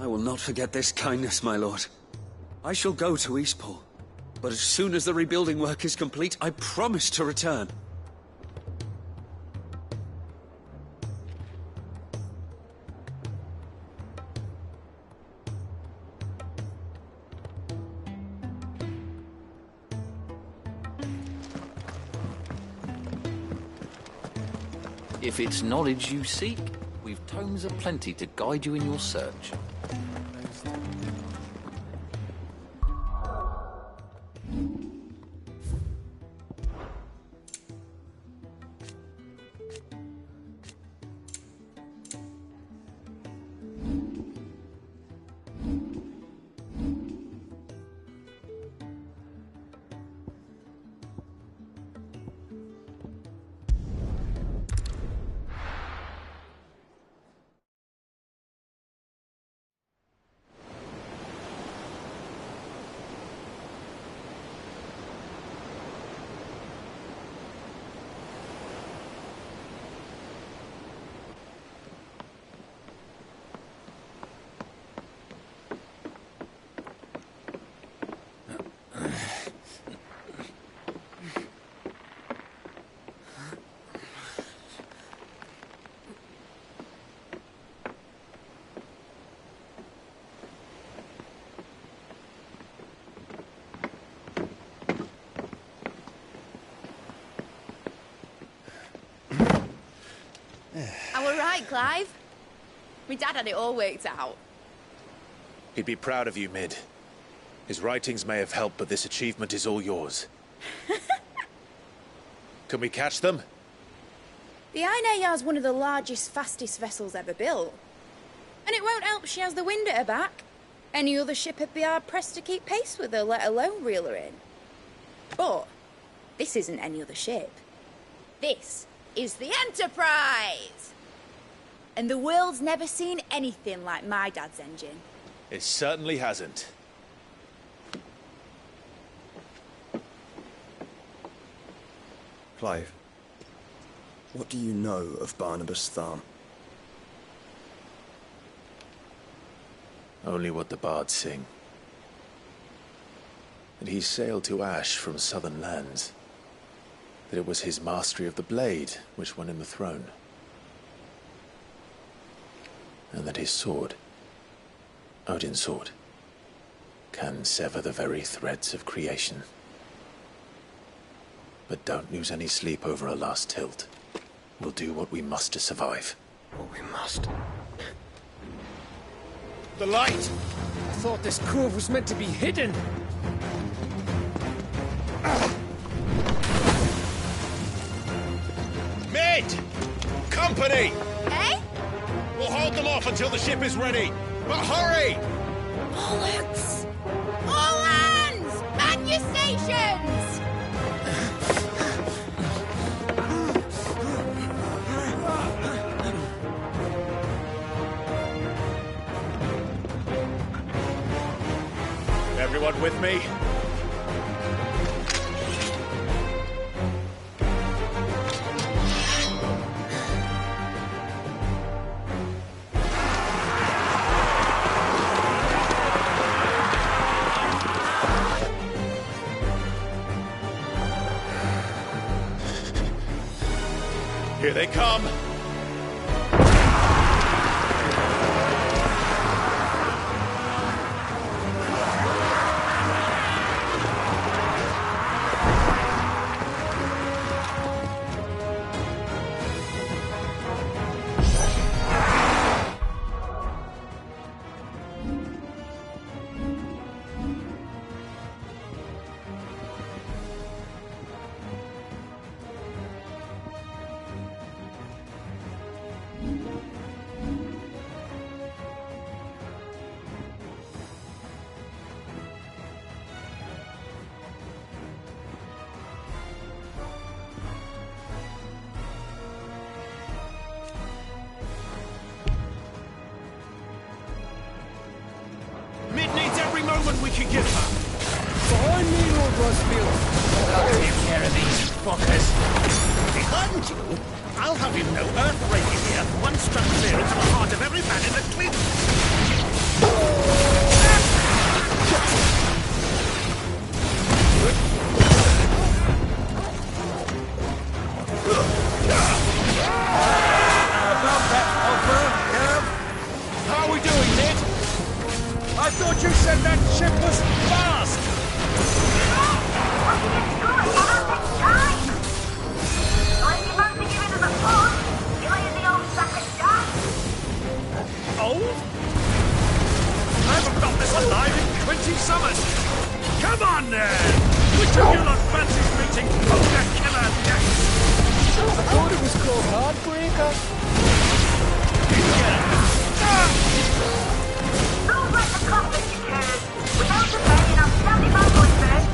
I will not forget this kindness, my lord. I shall go to Eastport, but as soon as the rebuilding work is complete, I promise to return. If it's knowledge you seek, we've tomes aplenty to guide you in your search. I were right, Clive. My dad had it all worked out. He'd be proud of you, Mid. His writings may have helped, but this achievement is all yours. Can we catch them? The Ainayar's one of the largest, fastest vessels ever built. And it won't help she has the wind at her back. Any other ship would be hard-pressed to keep pace with her, let alone reel her in. But this isn't any other ship. This is the Enterprise! And the world's never seen anything like my dad's engine. It certainly hasn't. Clive, what do you know of Barnabas Tharm? Only what the bards sing. That he sailed to Ash from southern lands. That it was his mastery of the blade which won him the throne. And that his sword, Odin's sword, can sever the very threads of creation. But don't lose any sleep over a last tilt. We'll do what we must to survive. What we must. The light! I thought this cove was meant to be hidden. Mid! Company! Eh? We'll hold them off until the ship is ready. But hurry! Bollocks! All hands! Man your stations! Everyone with me? Here they come! We can give her. Behind me, Lord Rosfield. I'll take care of these fuckers. Behind you? I'll have you know Earth raking here, one struck clear into the heart of every man in the fleet. About that offer, Gav? How are we doing, Ned? I thought you said that ship was fast! Old? I haven't felt this alive in 20 summers! Come on, Ned! Which of you lot fancies meeting Poker Killer next? I thought it was called Heartbreaker. Don't let the conflict occur. Without the banging, I'm standing by my first.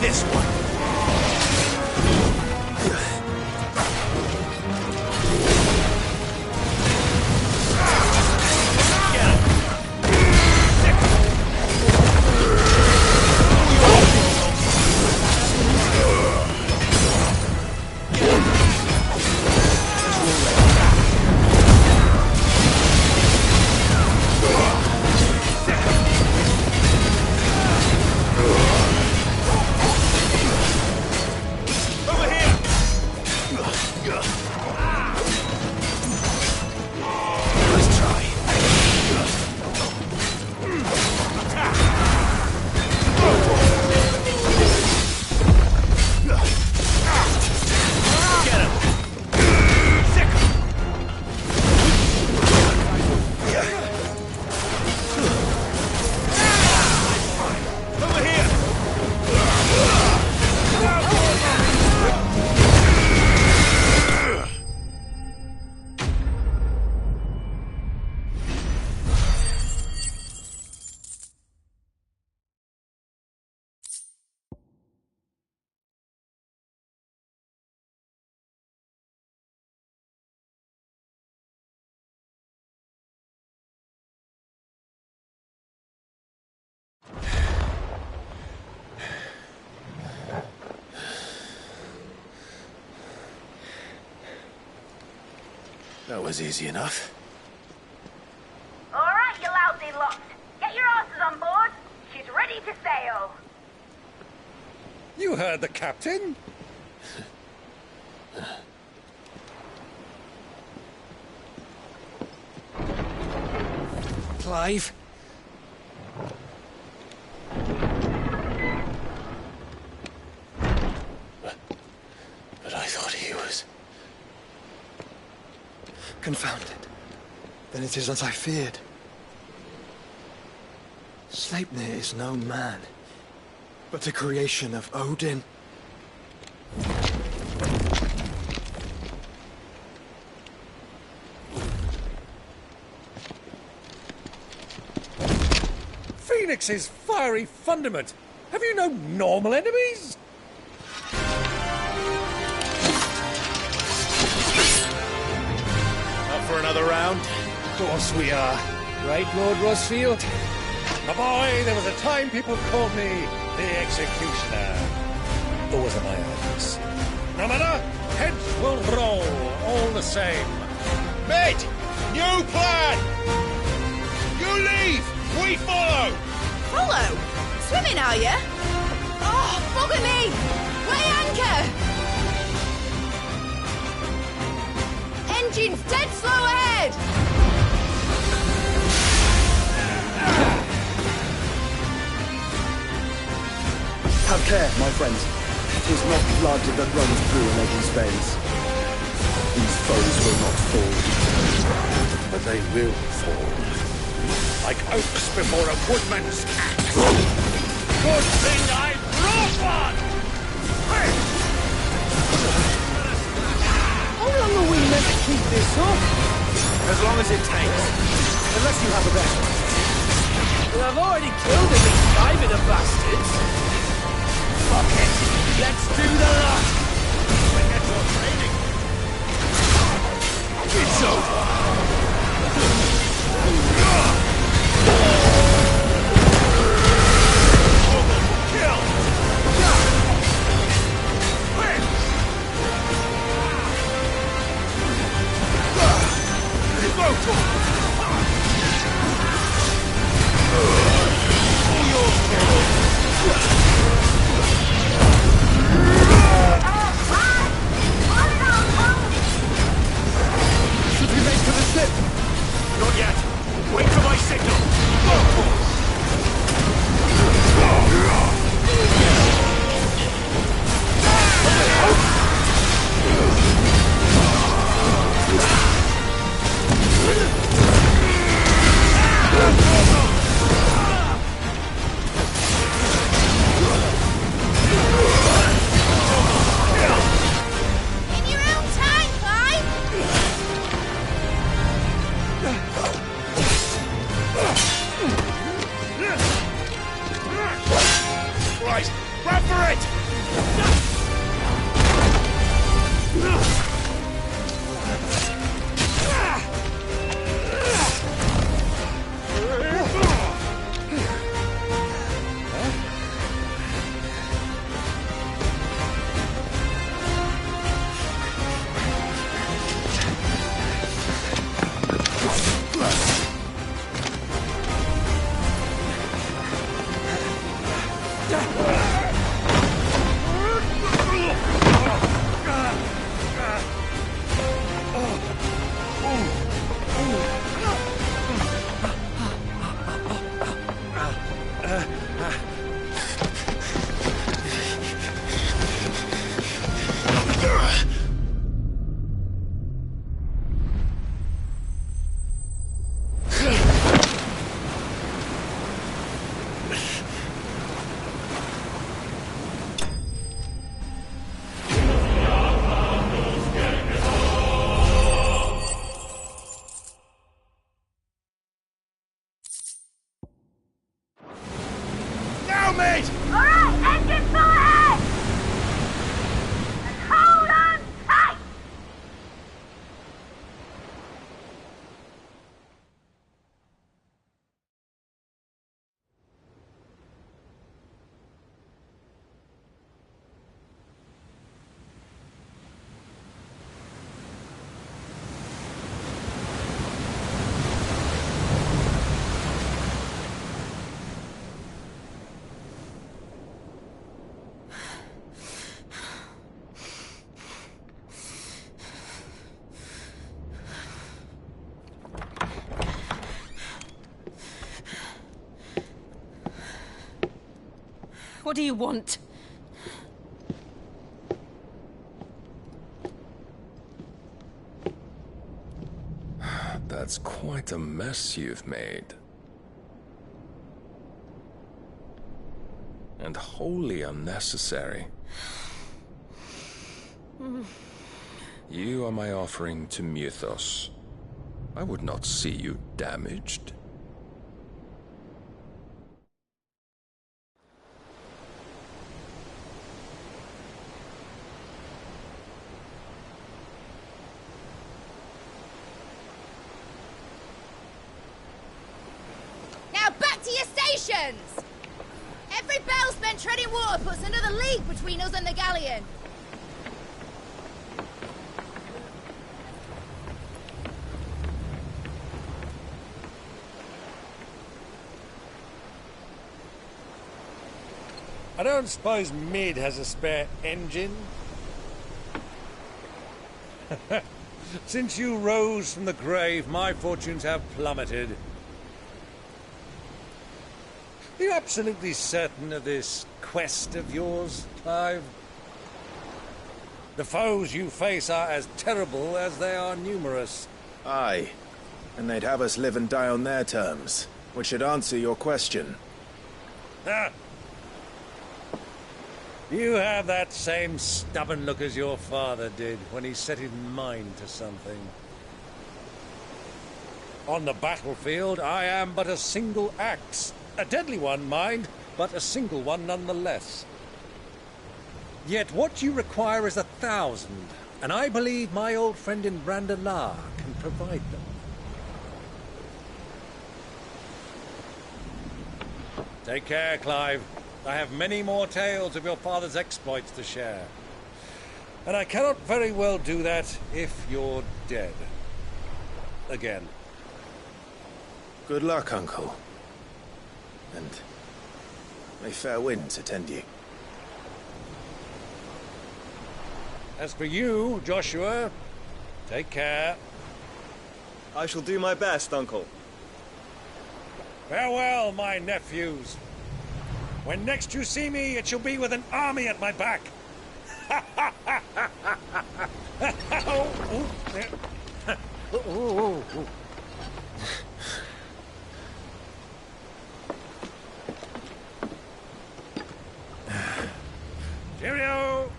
This one. That was easy enough. All right, you lousy lot. Get your asses on board. She's ready to sail. You heard the captain. Clive. But I thought he was... Confounded. Then it is as I feared. Sleipnir is no man, but a creation of Odin. Phoenix's fiery fundament. Have you no normal enemies? For another round? Of course we are. Right, Lord Rossfield? My boy, there was a time people called me the Executioner. Those are my orders. No matter, heads will roll all the same. Mate! New plan! You leave! We follow! Follow? Swimming, are you? Oh, bugger me! Weigh anchor! Engine's dead slow ahead! Have care, my friends. 'Tis not blood that runs through an Eddie's veins. These foes will not fall, But they will fall. Like oaks before a woodman's axe. Good thing I brought one! Hey! How long are we meant to keep this up? As long as it takes. Unless you have a bet. Well, I've already killed at least 5 of the bastards. Fuck it. Let's do the lot. It's over! Not yet. Wait for my signal. In your own time, Clive! Right, run for it! Now, mate! Alright, engine full ahead! And hold on tight! What do you want? That's quite a mess you've made. And wholly unnecessary. You are my offering to Mythos. I would not see you damaged. Now back to your stations! Every bell spent treading water puts another league between us and the galleon. I don't suppose Mid has a spare engine? Since you rose from the grave, my fortunes have plummeted. Are you absolutely certain of this quest of yours, Clive? The foes you face are as terrible as they are numerous. Aye. And they'd have us live and die on their terms, which should answer your question. Ha! You have that same stubborn look as your father did when he set his mind to something. On the battlefield, I am but a single axe. A deadly one, mind, but a single one nonetheless. Yet what you require is 1,000, And I believe my old friend in Brandalar can provide them. Take care, Clive. I have many more tales of your father's exploits to share. And I cannot very well do that if you're dead. Again. Good luck, Uncle. And may fair winds attend you. As for you, Joshua, take care. I shall do my best, Uncle. Farewell, my nephews. When next you see me, it shall be with an army at my back. Cheerio!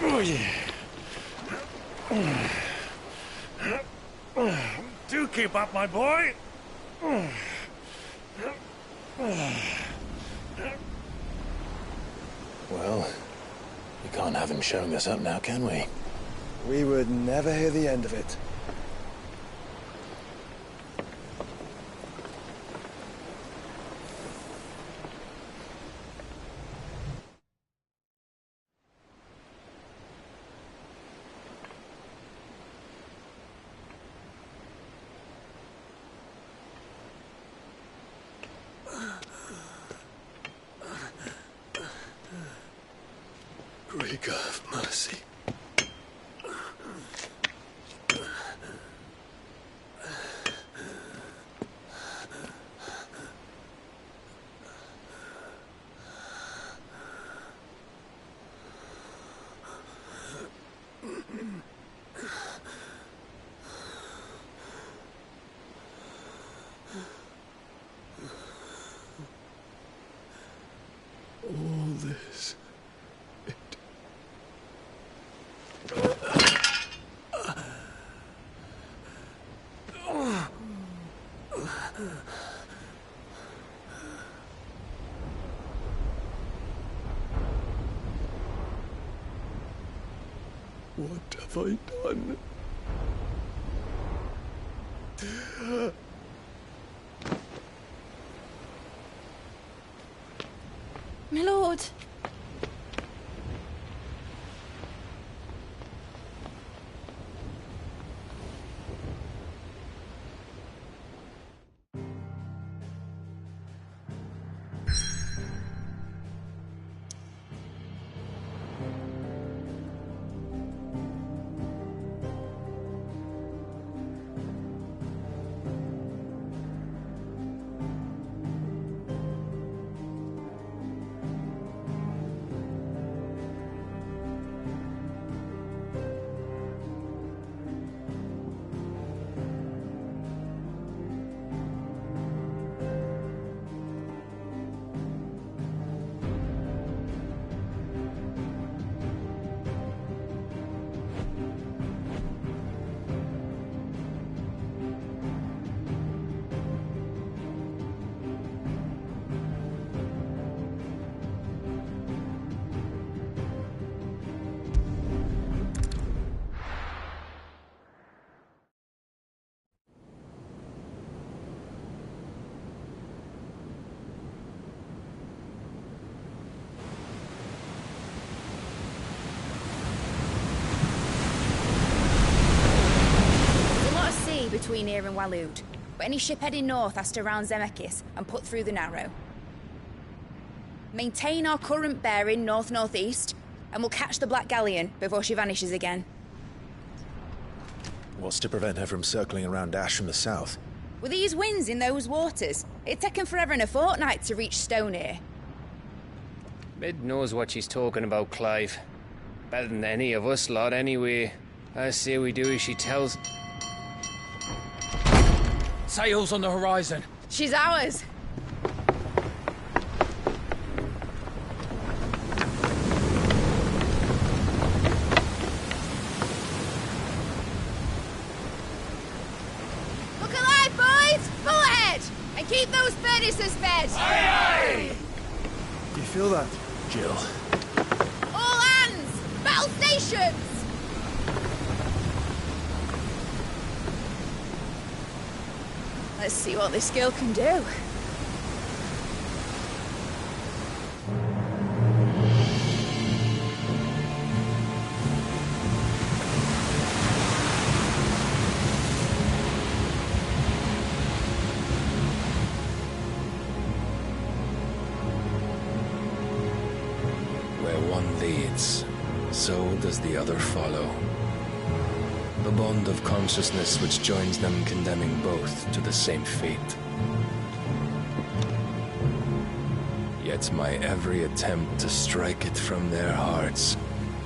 Oh, yeah. Do keep up, my boy. Well, we can't have him showing us up now, can we? We would never hear the end of it. Great God of mercy. All this. What have I done? My lord. Between here and Waloed, but any ship heading north has to round Zemeckis and put through the Narrow. Maintain our current bearing north-northeast, and we'll catch the Black Galleon before she vanishes again. What's to prevent her from circling around Ash from the south? With these winds in those waters, it'd taken forever and a fortnight to reach Stonehenge. Mid knows what she's talking about, Clive. Better than any of us lot, anyway. I say we do as she tells. Sails on the horizon. She's ours. Look alive, boys! Full ahead! And keep those furnaces fed! Aye, aye! feel that? Jill. All hands! Battle stations! Let's see what this girl can do. Where one leads, so does the other follow. The bond of consciousness which joins them condemning both to the same fate. Yet my every attempt to strike it from their hearts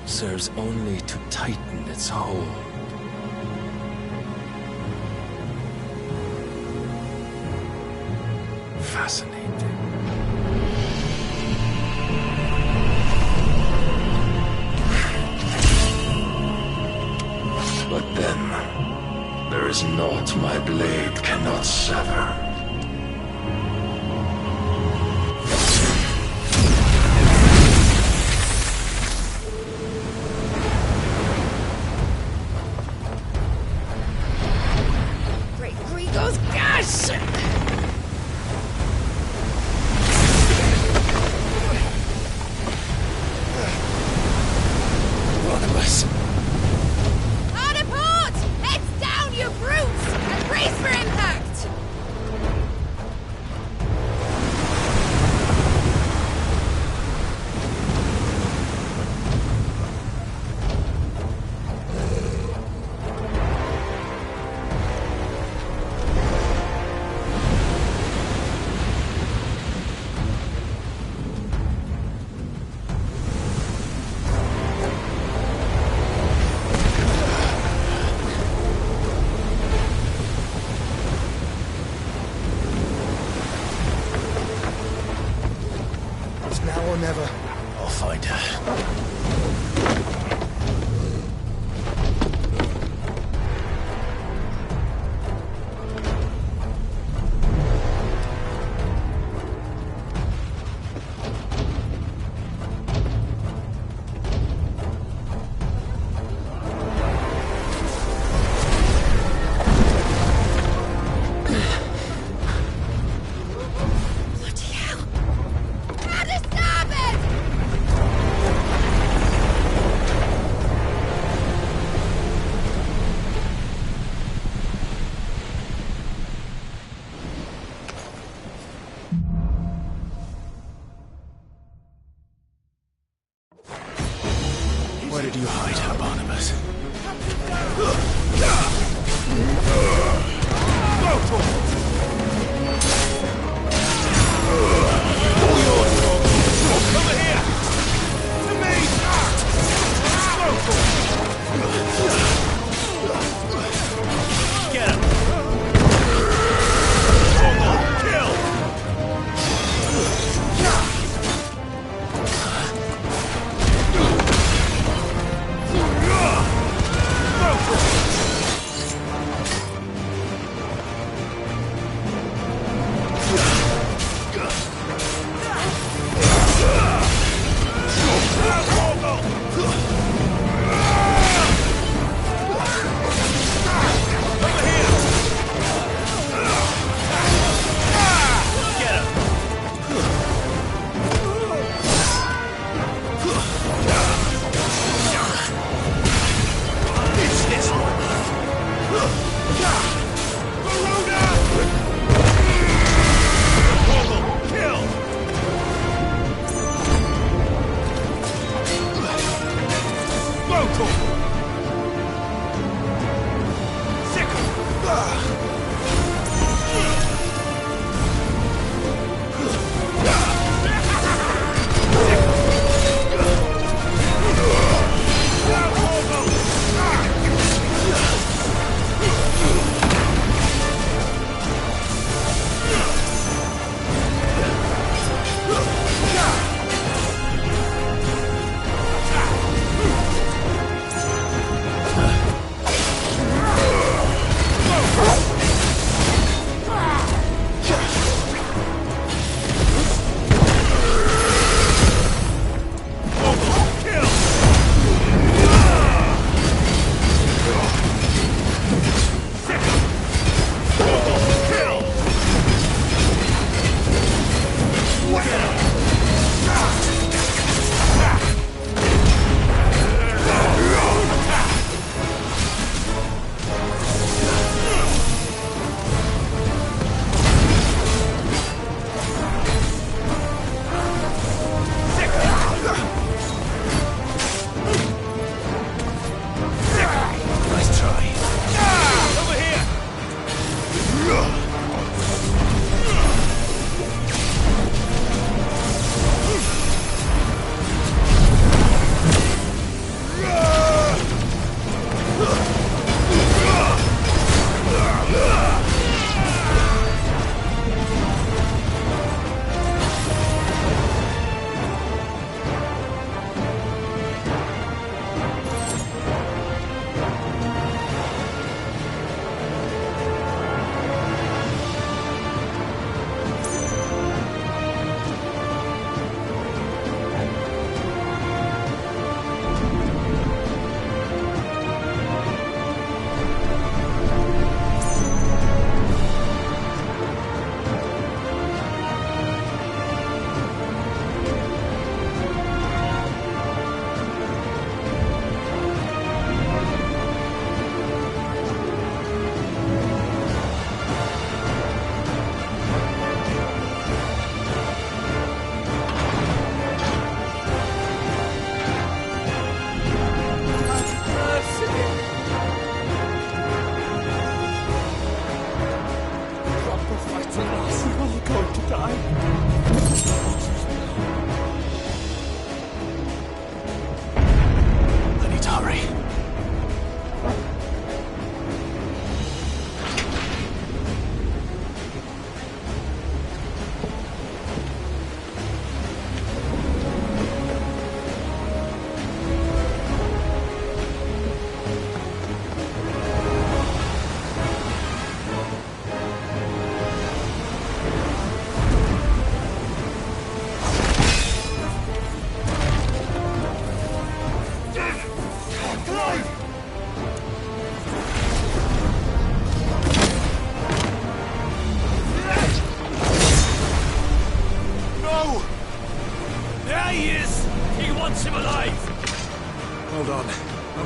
serves only to tighten its hold. Fascinating. But then, there is naught my blade cannot sever. Great Grigor's gas! Barnabas. Hard a port! Heads down, you brutes! And brace for impact! It's now or never. I'll find her. Bloody hell! How to stop it! Where did you hide her, Barnabas? Over here! To me! Get him! Kill!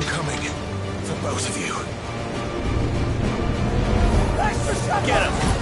I'm coming. For both of you. Get him!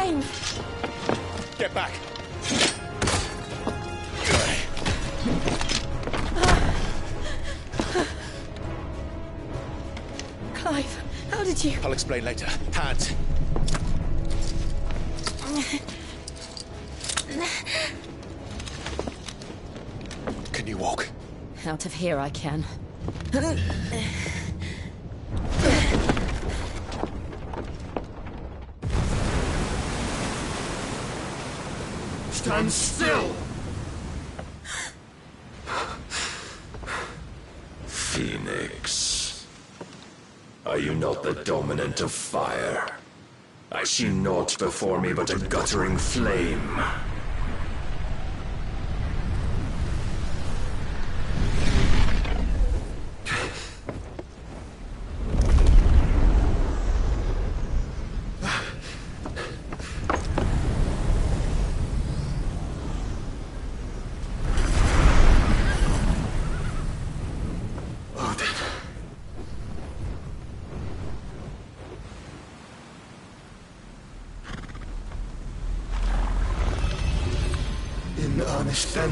fine. Get back. Clive, how did you... I'll explain later. Hands. Can you walk? Out of here I can. Stand still! Phoenix. Are you not the dominant of fire? I see naught before me but a guttering flame. In earnest, then.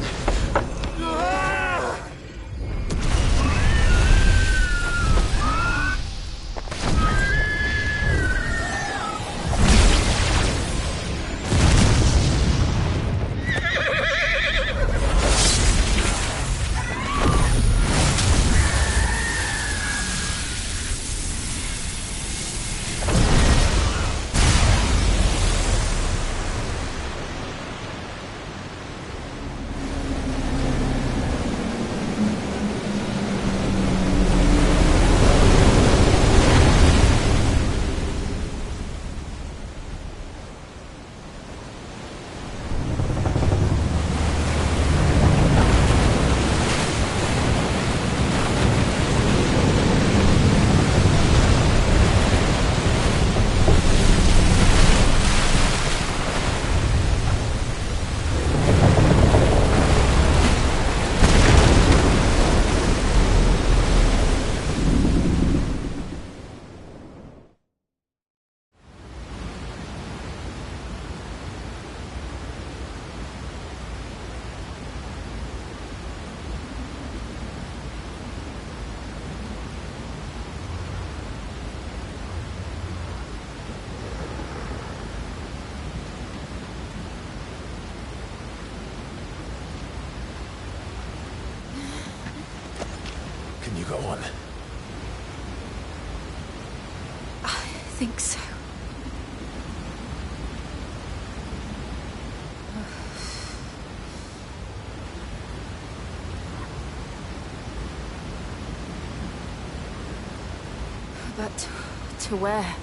Can you go on? I think so. But to where?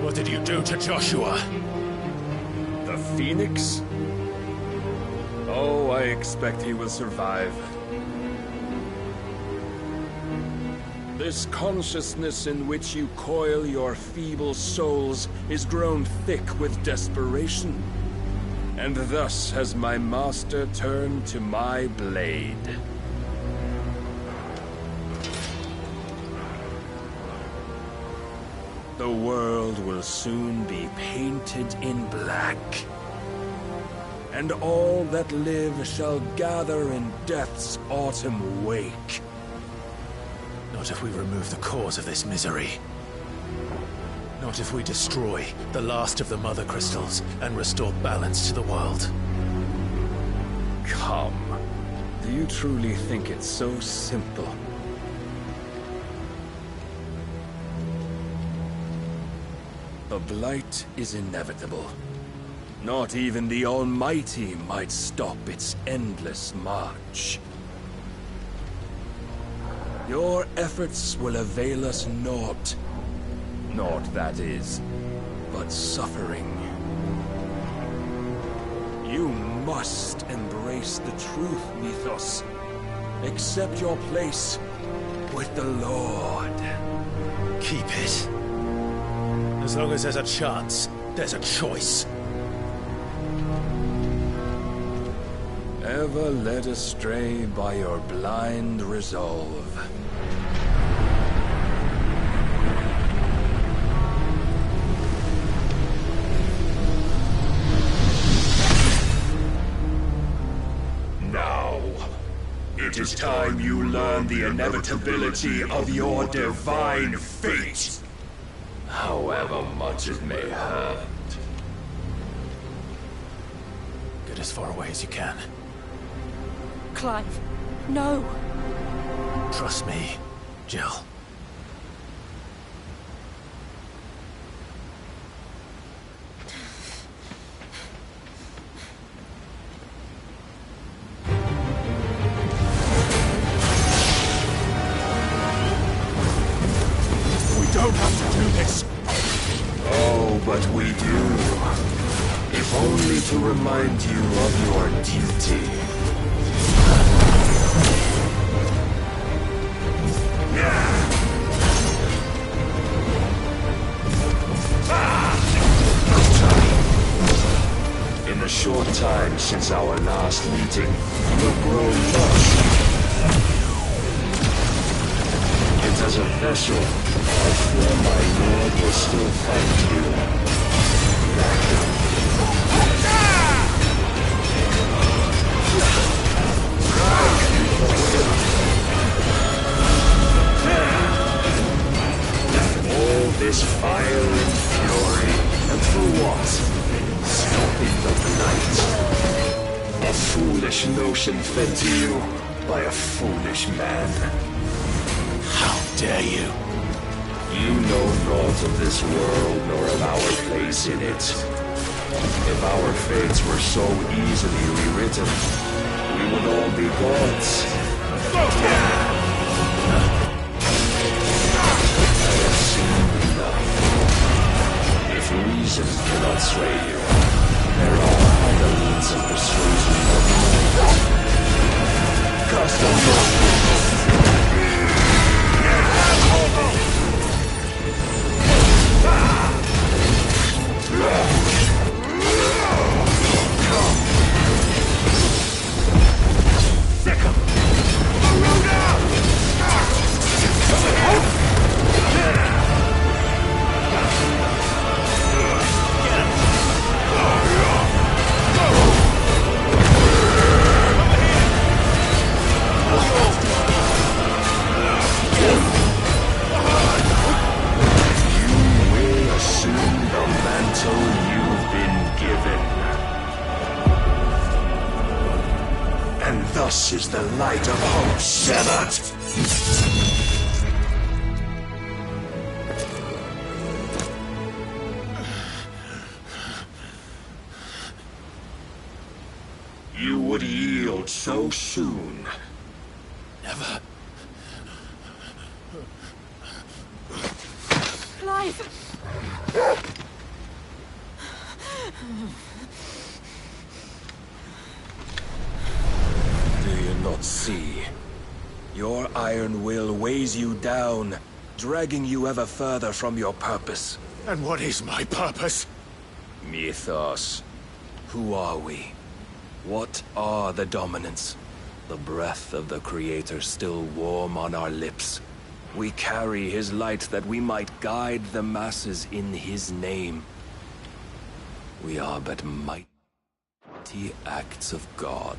What did you do to Joshua? The Phoenix? Oh, I expect he will survive. This consciousness in which you coil your feeble souls is grown thick with desperation. And thus has my master turned to my blade. The world will soon be painted in black. And all that live shall gather in death's autumn wake. Not if we remove the cause of this misery. Not if we destroy the last of the Mother Crystals and restore balance to the world. Come. Do you truly think it's so simple? The Blight is inevitable. Not even the Almighty might stop its endless march. Your efforts will avail us naught. Naught, that is, but suffering. You must embrace the truth, Mythos. Accept your place with the Lord. Keep it. As long as there's a chance, there's a choice. Ever led astray by your blind resolve. Now, it is time you learn the inevitability of your divine fate, however much it may hurt. Get as far away as you can. Clive, no. Trust me, Jill. We don't have to do this. Oh, but we do. If only to remind you of your duty. In the short time since our last meeting, you have grown much. Yet as a vessel, I fear my lord will still find you. All this fire and fury, and for what? Stopping the night. A foolish notion fed to you by a foolish man. How dare you? You know naught of this world nor of our place in it. If our fates were so easily rewritten, we would all be gods. I have seen enough. If reason cannot sway you, there are other means of persuasion of mind. Cast on your Thus is the light of hope severed. You would yield so soon. Never. Clive! Do you not see? Your iron will weighs you down, dragging you ever further from your purpose. And what is my purpose? Mythos. Who are we? What are the dominants? The breath of the Creator still warm on our lips. We carry his light that we might guide the masses in his name. We are but mighty acts of God.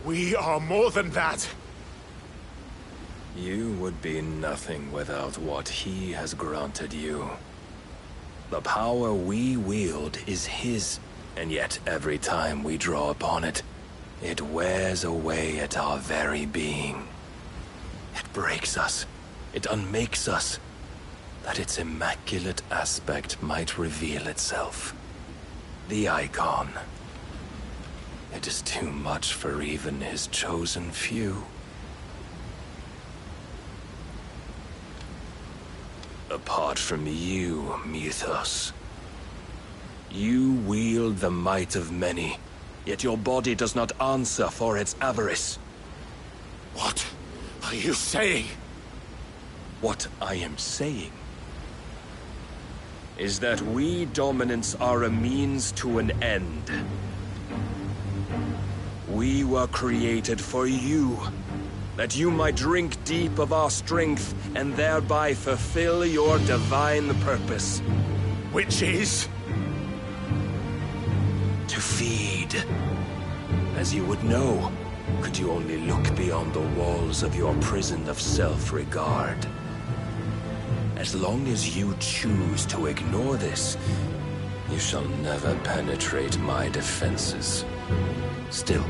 We are more than that. You would be nothing without what he has granted you. The power we wield is his, and yet every time we draw upon it, it wears away at our very being. It breaks us. It unmakes us, that its immaculate aspect might reveal itself. The icon. It is too much for even his chosen few. Apart from you, Mythos, you wield the might of many, yet your body does not answer for its avarice. What are you saying? What I am saying is that we dominants are a means to an end. We were created for you, that you might drink deep of our strength and thereby fulfill your divine purpose. Which is? To feed. As you would know, could you only look beyond the walls of your prison of self-regard. As long as you choose to ignore this, you shall never penetrate my defenses. Still,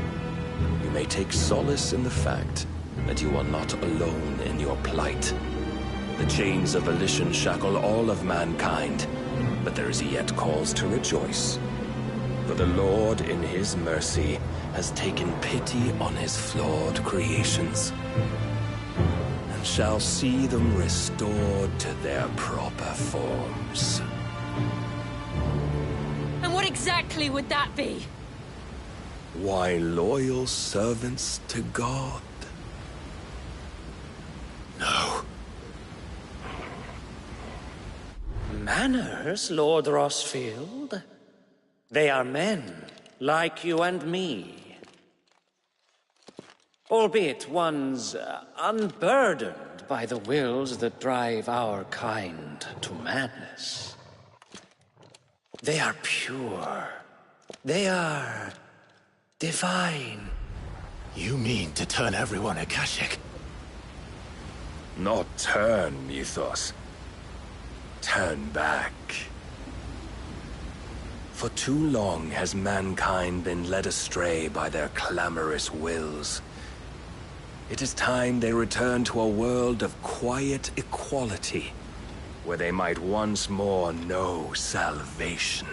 you may take solace in the fact that you are not alone in your plight. The chains of volition shackle all of mankind, but there is yet cause to rejoice. For the Lord, in his mercy, has taken pity on his flawed creations, and shall see them restored to their proper forms. And what exactly would that be? Why, loyal servants to God. No. Manners, Lord Rossfield? They are men, like you and me. Albeit ones unburdened by the wills that drive our kind to madness. They are pure. They are divine. You mean to turn everyone Akashic? Not turn, Mythos. Turn back. For too long has mankind been led astray by their clamorous wills. It is time they return to a world of quiet equality, where they might once more know salvation.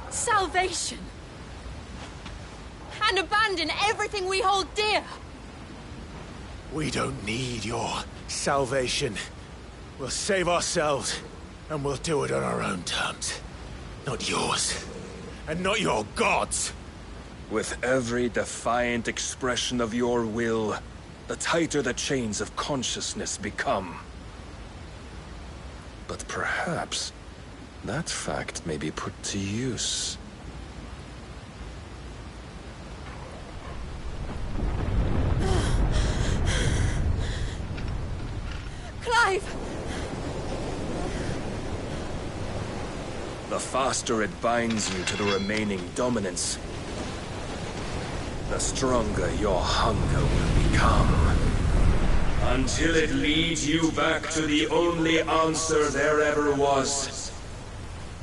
Salvation? And abandon everything we hold dear? We don't need your salvation. We'll save ourselves, and we'll do it on our own terms. Not yours. And not your gods! With every defiant expression of your will, the tighter the chains of consciousness become. But perhaps that fact may be put to use. Clive! The faster it binds you to the remaining dominance, the stronger your hunger will become. Until it leads you back to the only answer there ever was.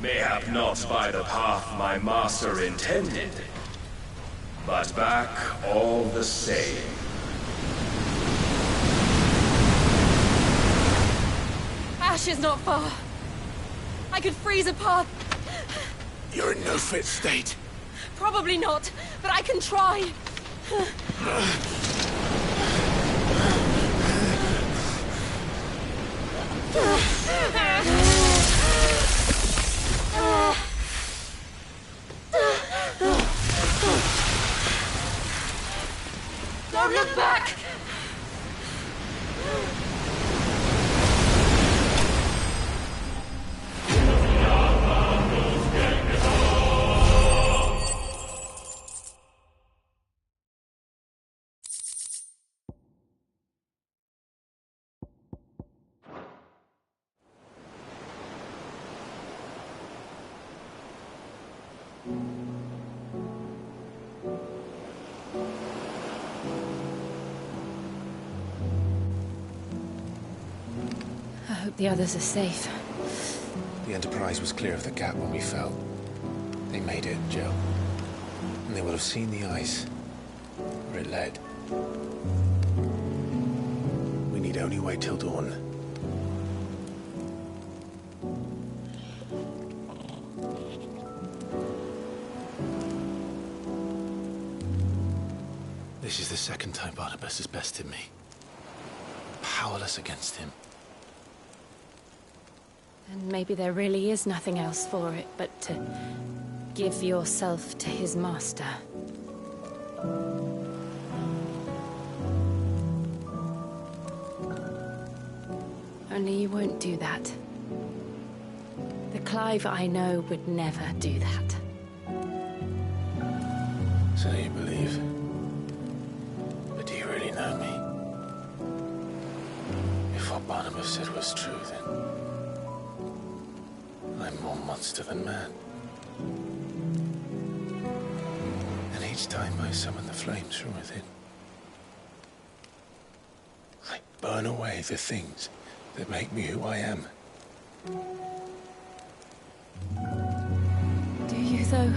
Mayhap not by the path my master intended, but back all the same. Ash is not far. I could freeze a path. You're in no fit state. Probably not, but I can try. Don't look back! hope the others are safe. The Enterprise was clear of the gap when we fell. They made it, Jill. And they will have seen the ice where it led. We need only wait till dawn. This is the second time Barnabas has bested me. Powerless against him. And maybe there really is nothing else for it but to give yourself to his master. Only you won't do that. The Clive I know would never do that. So you believe? But do you really know me? If what Barnabas said was true, then I'm more monster than man. And each time I summon the flames from within, I burn away the things that make me who I am. Do you, though?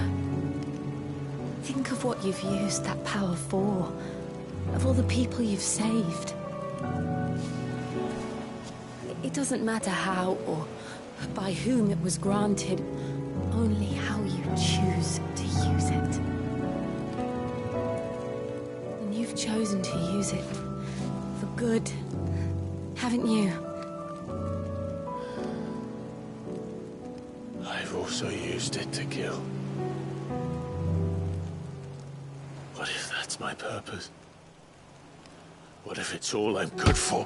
Think of what you've used that power for. Of all the people you've saved. It doesn't matter how or by whom it was granted, only how you choose to use it. And you've chosen to use it for good, haven't you? I've also used it to kill. What if that's my purpose? What if it's all I'm good for?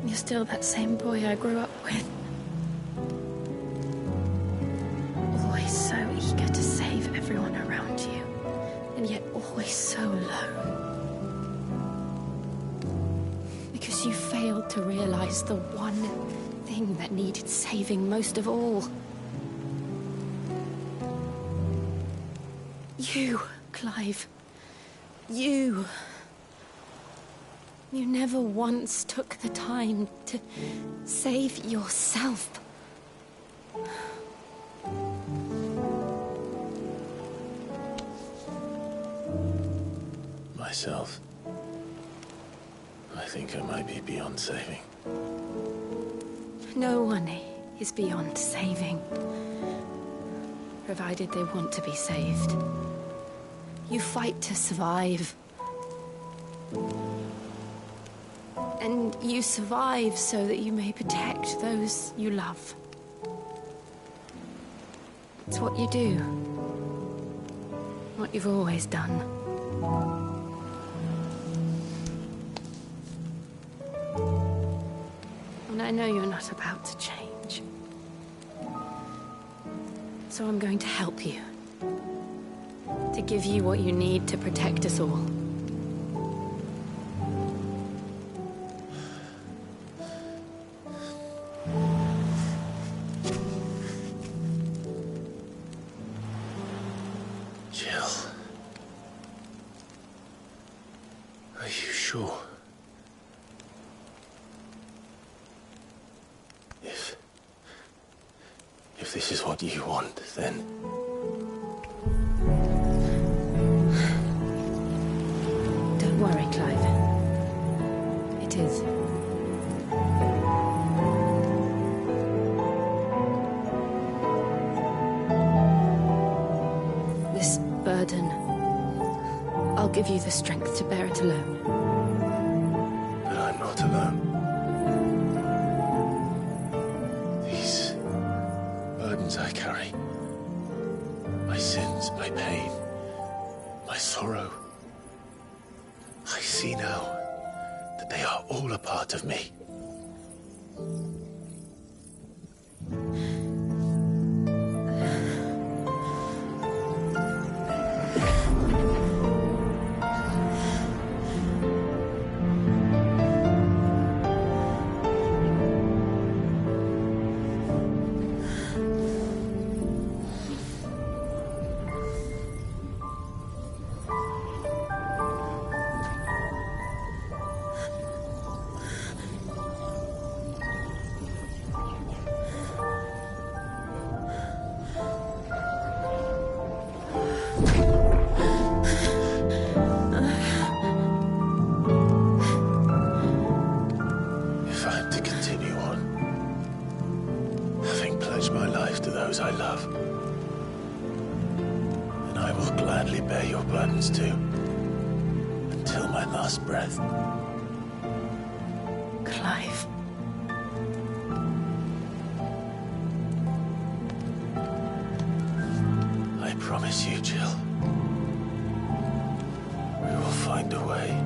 You're still that same boy I grew up with. Always so eager to save everyone around you, and yet always so lone. Because you failed to realize the one thing that needed saving most of all. You, Clive. You. You never once took the time to save yourself. Myself. I think I might be beyond saving. No one is beyond saving. Provided they want to be saved. You fight to survive. And you survive so that you may protect those you love. It's what you do. What you've always done. And I know you're not about to change. So I'm going to help you. To give you what you need to protect us all. Jill. Are you sure? If this is what you want, then... Don't worry, Clive. It is. This burden, I'll give you the strength to bear it alone. But I'm not alone. These burdens I carry, my sins, my pain, my sorrow, I see now that they are all a part of me. bear your burdens too. Until my last breath. Clive. I promise you, Jill. We will find a way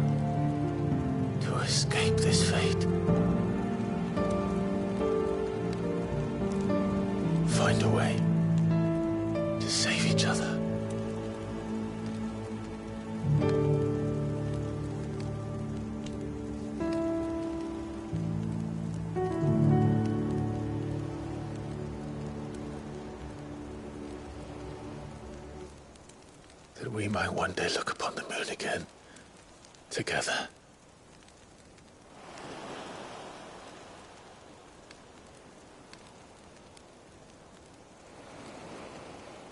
to escape this fate. Find a way to save each other. That we might one day look upon the moon again, together.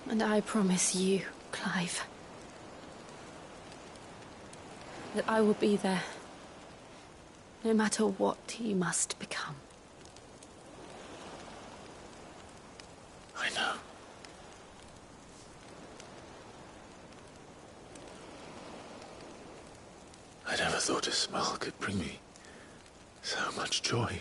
And I promise you, Clive, that I will be there, no matter what you must become. I know. I never thought a smile could bring me so much joy.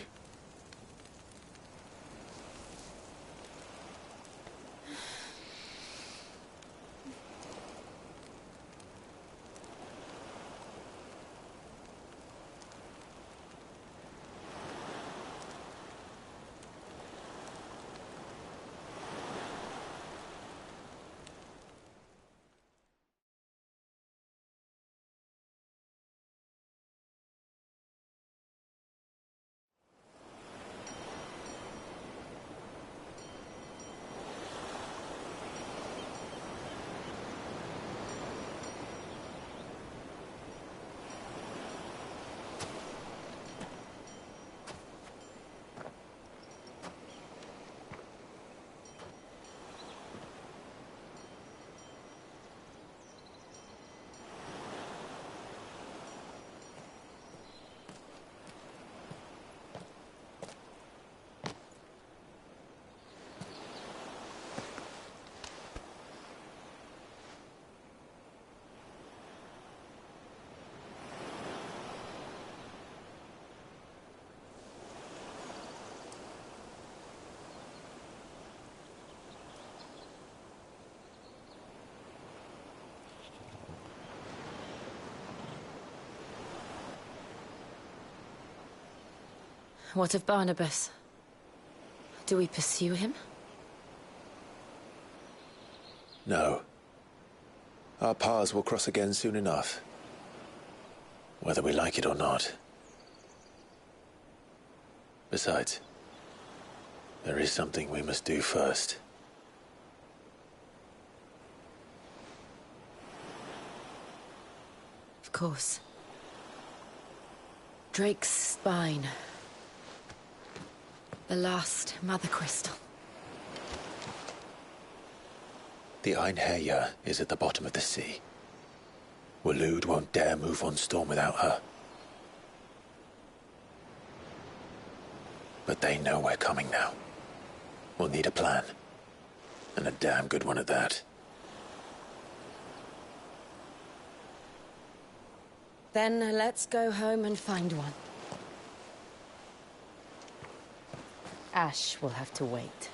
What of Barnabas? Do we pursue him? No. Our paths will cross again soon enough. Whether we like it or not. Besides, there is something we must do first. Of course. Drake's spine. The last Mother Crystal. The Einherjar is at the bottom of the sea. Waloed won't dare move on Storm without her. But they know we're coming now. We'll need a plan. And a damn good one at that. Then let's go home and find one. Ash will have to wait.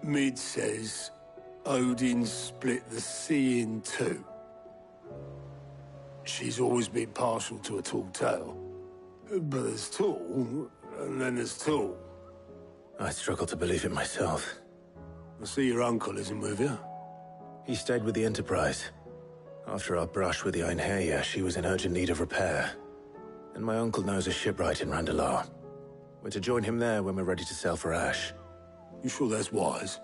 Mid says Odin split the sea in two. She's always been partial to a tall tale. But there's tall, and then there's tall. I struggle to believe it myself. I see your uncle isn't with you. He stayed with the Enterprise. After our brush with the Einherja, she was in urgent need of repair. And my uncle knows a shipwright in Randalar. We're to join him there when we're ready to sail for Ash. You sure that's wise?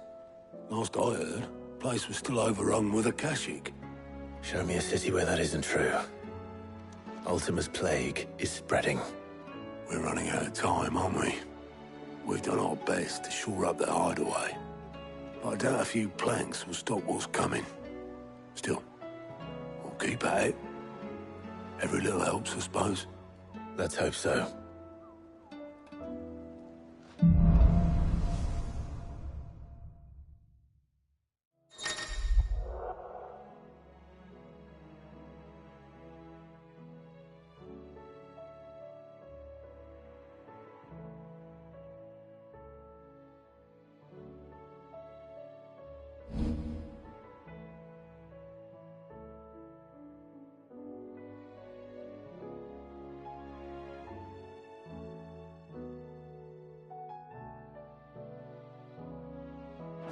Last I heard, the place was still overrun with Akashic. Show me a city where that isn't true. Ultima's plague is spreading. We're running out of time, aren't we? We've done our best to shore up the hideaway. But I doubt a few planks will stop what's coming. Still, we'll keep at it. Every little helps, I suppose. Let's hope so.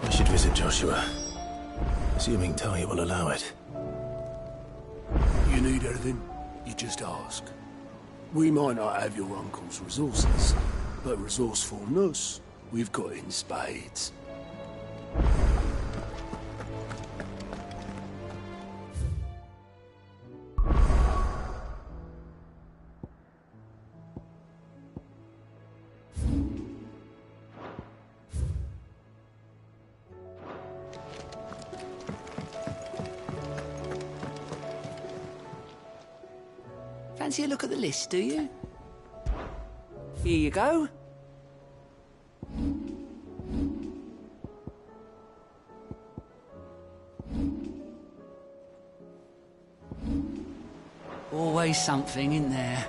I should visit Joshua. Assuming Talia will allow it. You need anything, you just ask. We might not have your uncle's resources, but resourcefulness, we've got in spades. Fancy a look at the list, do you? Here you go. Always something in there.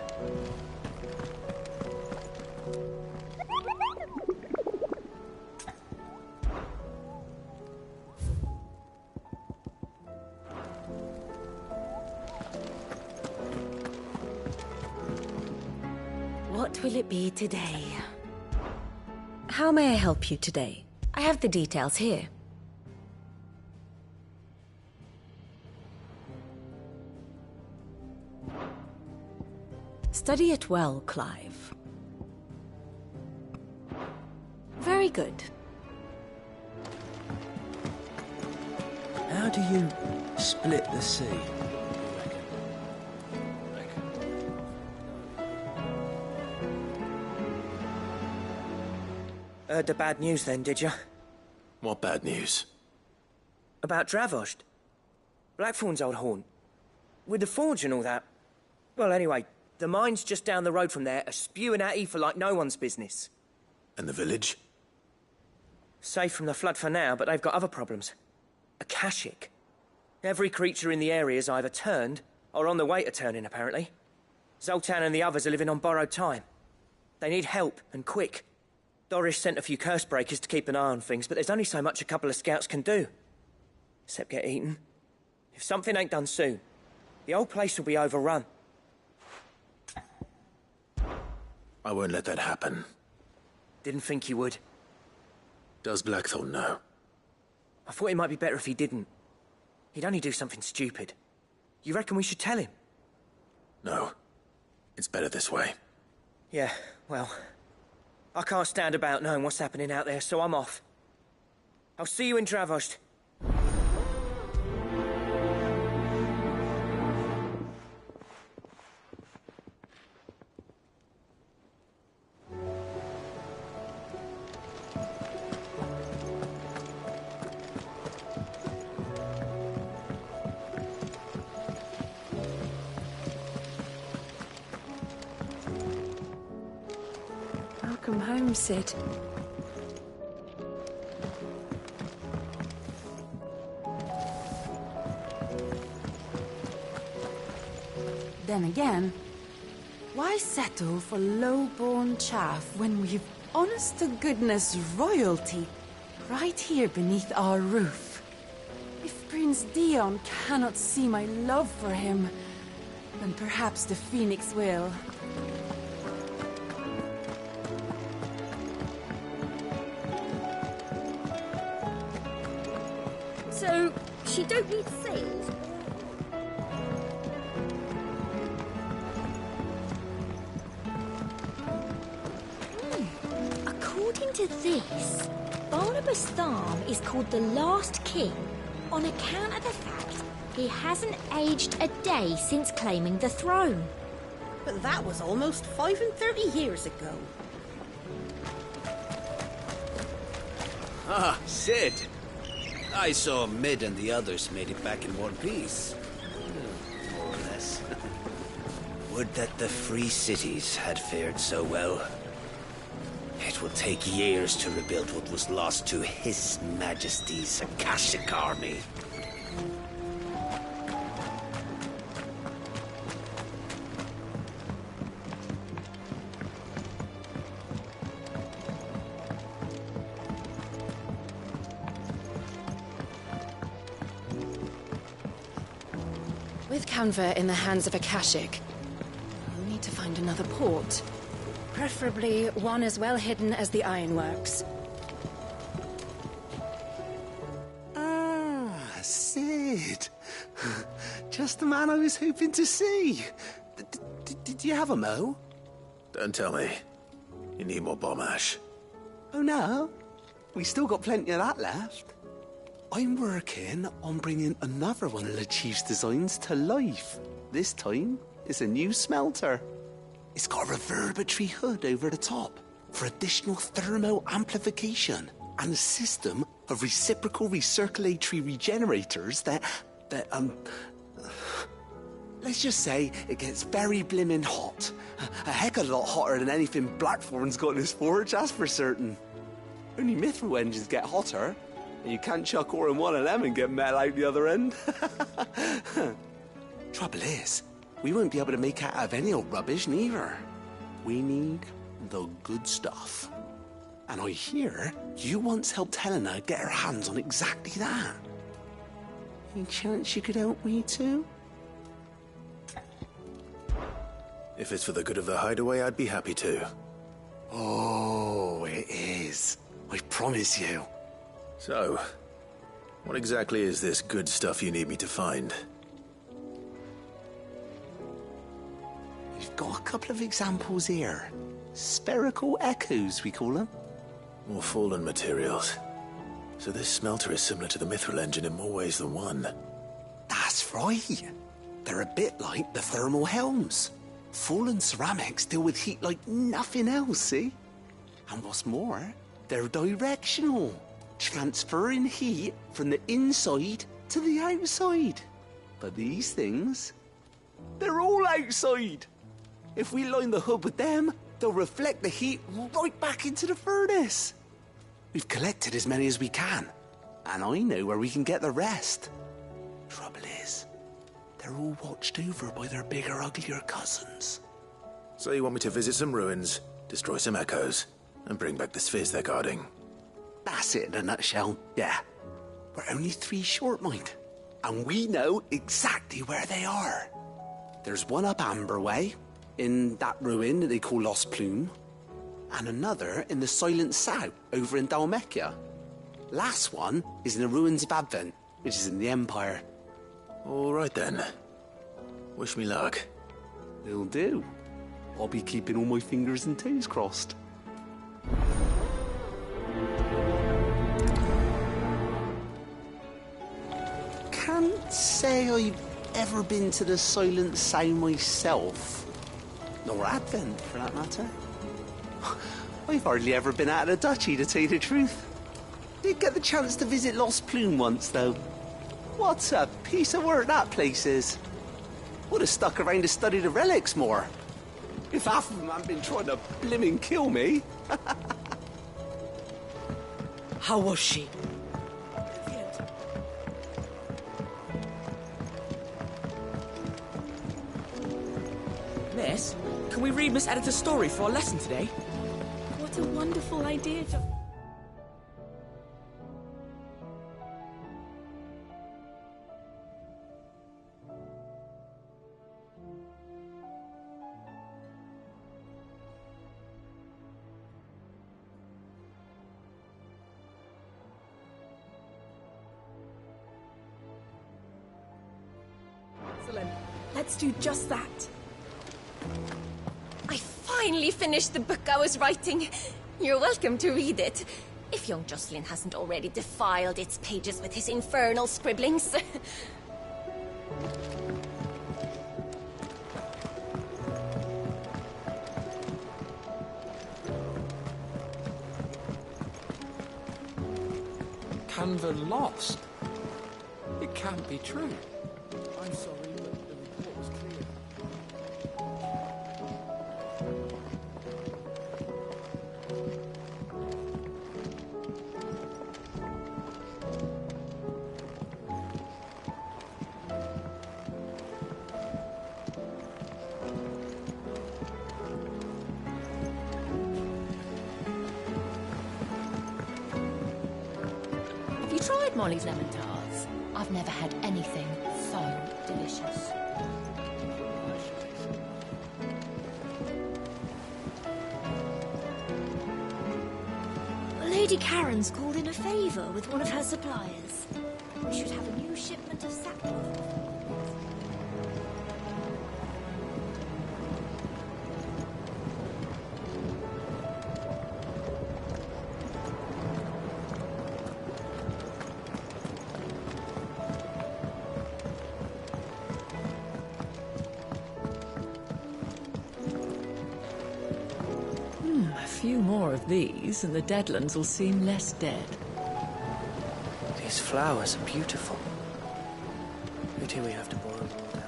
What will it be today? How may I help you today? I have the details here. Study it well, Clive. Very good. How do you split the sea? Heard the bad news then, did you? What bad news? About Dravost. Blackthorn's old haunt. With the forge and all that. Well, anyway, the mines just down the road from there are spewing out ether like no one's business. And the village? Safe from the flood for now, but they've got other problems. Akashic. Every creature in the area is either turned or on the way to turning, apparently. Zoltan and the others are living on borrowed time. They need help, and quick. Doris sent a few curse breakers to keep an eye on things, but there's only so much a couple of scouts can do. Except get eaten. If something ain't done soon, the old place will be overrun. I won't let that happen. Didn't think you would. Does Blackthorn know? I thought it might be better if he didn't. He'd only do something stupid. You reckon we should tell him? No. It's better this way. Yeah, well, I can't stand about knowing what's happening out there, so I'm off. I'll see you in Dravost. Welcome home, Sid. Then again, why settle for low-born chaff when we've honest-to-goodness royalty right here beneath our roof? If Prince Dion cannot see my love for him, then perhaps the Phoenix will. So, she don't need sails? to this, Barnabas Tharm is called the Last King on account of the fact he hasn't aged a day since claiming the throne. But that was almost 35 years ago. Ah, Sid. I saw Mid and the others made it back in one piece. More or less. Would that the free cities had fared so well. It will take years to rebuild what was lost to His Majesty's Akashic army. With Canva in the hands of Akashic, we'll need to find another port. Preferably one as well hidden as the ironworks. Ah, Sid. Just the man I was hoping to see. Did you have a mo? Don't tell me. You need more bomb ash. Oh no, we still got plenty of that left. I'm working on bringing another one of the Chief's designs to life. This time, it's a new smelter. It's got a reverberatory hood over the top for additional thermo amplification and a system of reciprocal recirculatory regenerators that let's just say it gets very blimmin' hot. A heck of a lot hotter than anything Blackthorn's got in his forge, that's for certain. Only mithril engines get hotter, and you can't chuck ore in one of them and get metal out the other end. Trouble is, we won't be able to make out of any old rubbish neither. We need the good stuff. And I hear you once helped Helena get her hands on exactly that. Any chance you could help me too? If it's for the good of the hideaway, I'd be happy to. Oh, it is. I promise you. So, what exactly is this good stuff you need me to find? We've got a couple of examples here. Spherical echoes, we call them. More fallen materials. So this smelter is similar to the mithril engine in more ways than one. That's right. They're a bit like the thermal helms. Fallen ceramics deal with heat like nothing else, see? And what's more, they're directional, transferring heat from the inside to the outside. But these things, they're all outside. If we line the hood with them, they'll reflect the heat right back into the furnace. We've collected as many as we can, and I know where we can get the rest. Trouble is, they're all watched over by their bigger, uglier cousins. So you want me to visit some ruins, destroy some echoes, and bring back the spheres they're guarding? That's it in a nutshell, yeah. We're only 3 short, mind. And we know exactly where they are. There's one up Amber Way, in that ruin that they call Lost Plume, and another in the Silent South, over in Dalmekia. Last one is in the ruins of Advent, which is in the Empire. All right then. Wish me luck. Will do. I'll be keeping all my fingers and toes crossed. Can't say I've ever been to the Silent South myself. Nor Advent, for that matter. I've hardly ever been out of the duchy, to tell you the truth. Did get the chance to visit Lost Plume once, though. What a piece of work that place is. Would have stuck around to study the relics more. If half of them hadn't been trying to blimmin' kill me. How was she? Miss, can we read Miss Editor's story for our lesson today? What a wonderful idea, Excellent. Let's do just that. I finally finished the book I was writing. You're welcome to read it. If young Jocelyn hasn't already defiled its pages with his infernal scribblings. Canva lost? It can't be true. I'm sorry, but the report was clear. Have you tried Molly's lemon tarts? I've never had anything so delicious. Lady Karen's called in a favour with one of her suppliers. We should have a new shipment of sackcloth. A few more of these, and the Deadlands will seem less dead. These flowers are beautiful. Who do we have to boil them all down?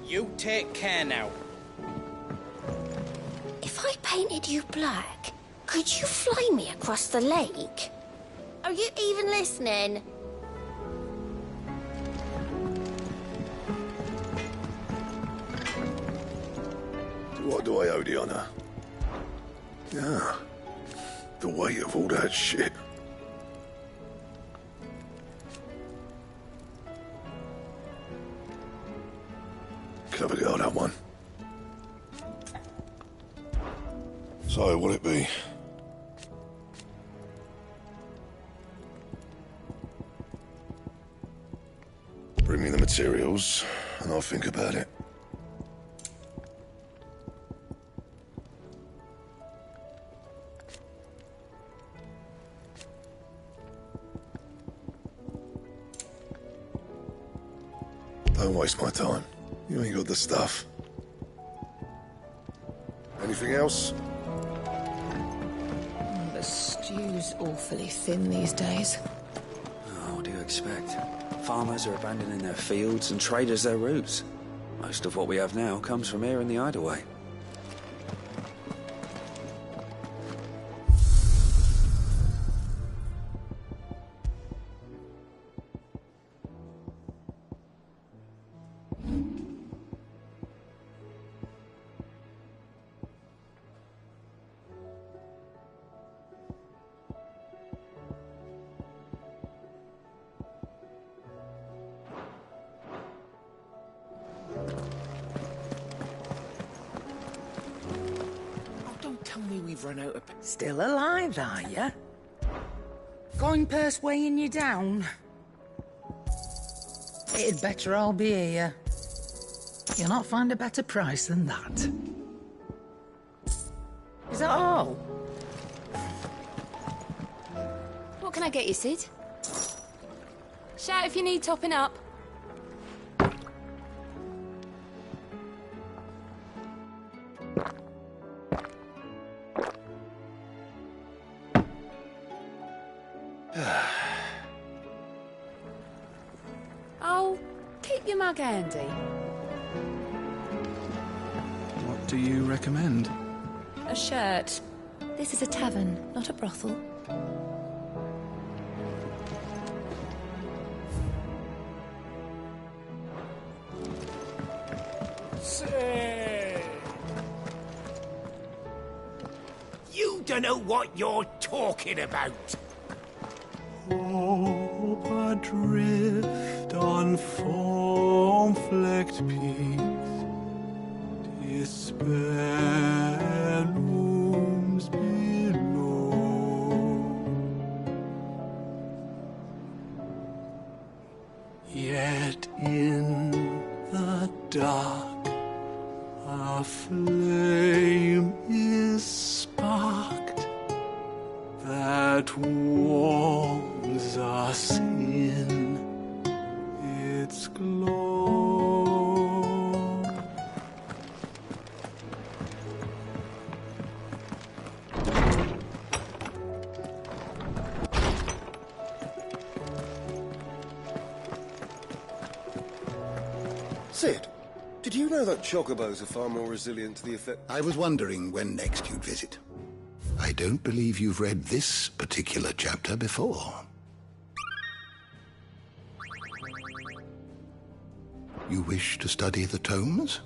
You take care now. If I painted you black, could you fly me across the lake? Are you even listening? What do I owe the honor? Yeah, the weight of all that shit. Clever girl, that one. So, what'll it be? Bring me the materials, and I'll think about it. Don't waste my time. You ain't got the stuff. Anything else? The stew's awfully thin these days. Oh, what do you expect? Farmers are abandoning their fields and traders their routes. Most of what we have now comes from here in the Hideaway. Tell me we've run out of... Still alive, are you? Coin purse weighing you down? It'd better all be here. You'll not find a better price than that. Is that all? What can I get you, Sid? Shout if you need topping up. Keep your mug handy. What do you recommend? A shirt. This is a tavern, not a brothel. Say. You don't know what you're talking about. Hope adrift on foam-flecked peaks, despair looms below. Yet in the dark, a flame is sparked that warms us in its glow. Sid, did you know that chocobos are far more resilient to the effect? I was wondering when next you'd visit. I don't believe you've read this particular chapter before. You wish to study the tomes?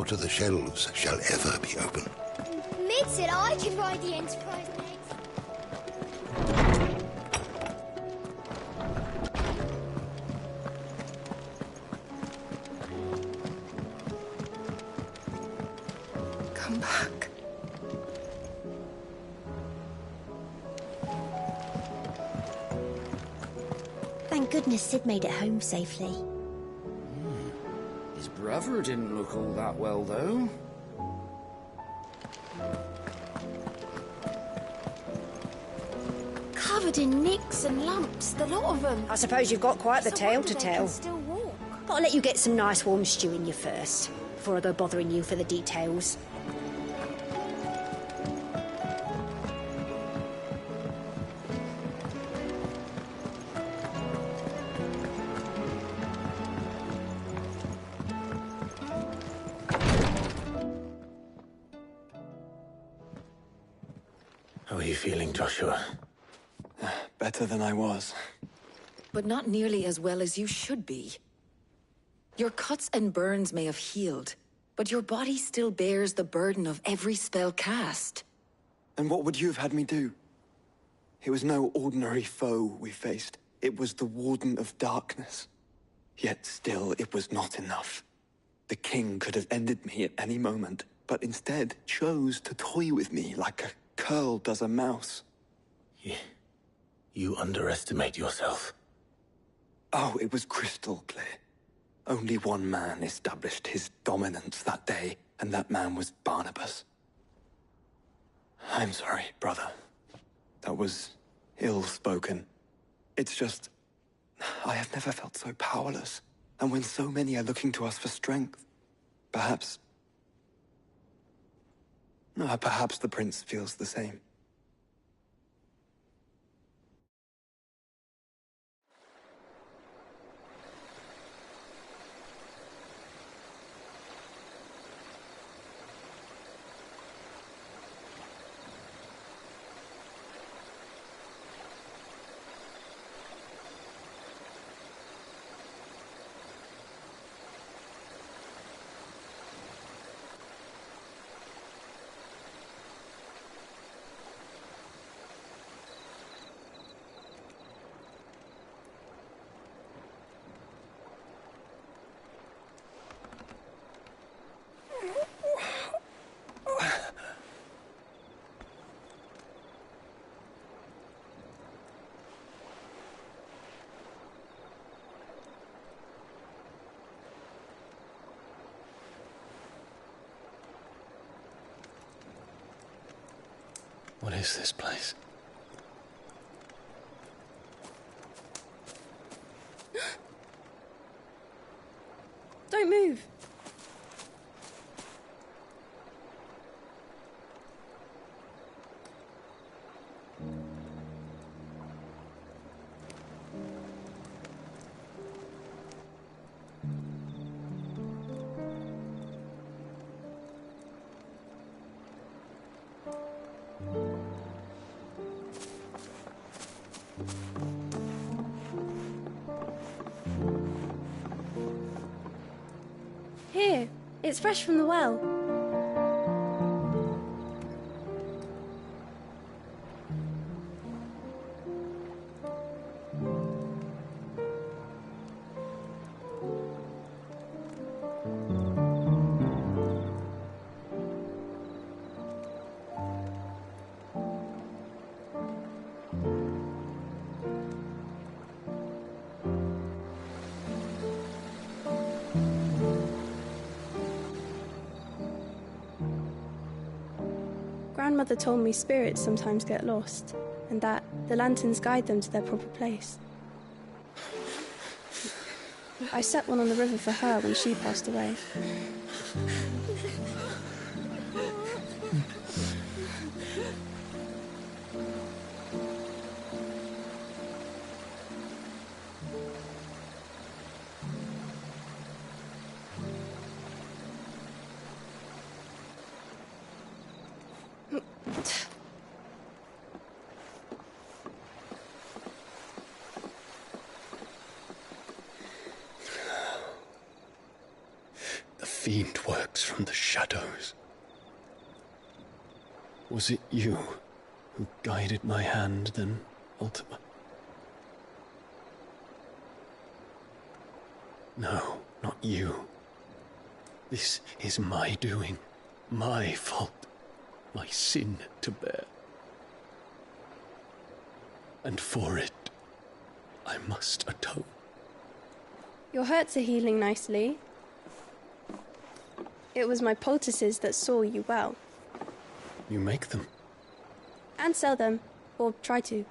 door to the shelves shall ever be open. Mid said I could ride the Enterprise next. Come back. Thank goodness Sid made it home safely. His brother didn't look all that well, though. Covered in nicks and lumps, the lot of them. I suppose you've got quite the So tale wonder to they tell. can still walk. But I'll let you get some nice warm stew in you first, before I go bothering you for the details. How are you feeling, Joshua? Better than I was. But not nearly as well as you should be. Your cuts and burns may have healed, but your body still bears the burden of every spell cast. And what would you have had me do? It was no ordinary foe we faced. It was the Warden of Darkness. Yet still, it was not enough. The king could have ended me at any moment, but instead chose to toy with me like a curl does a mouse. You underestimate yourself. Oh, it was crystal clear. Only one man established his dominance that day, and that man was Barnabas. I'm sorry, brother. That was ill-spoken. It's just, I have never felt so powerless. And when so many are looking to us for strength, perhaps the prince feels the same. What is this place? Don't move. Here, it's fresh from the well. Grandmother told me spirits sometimes get lost, and that the lanterns guide them to their proper place. I set one on the river for her when she passed away. fiend works from the shadows. Was it you who guided my hand then, Ultima? No, not you. This is my doing, my fault, my sin to bear. And for it, I must atone. Your hurts are healing nicely. It was my poultices that saw you well. You make them? And sell them, or try to.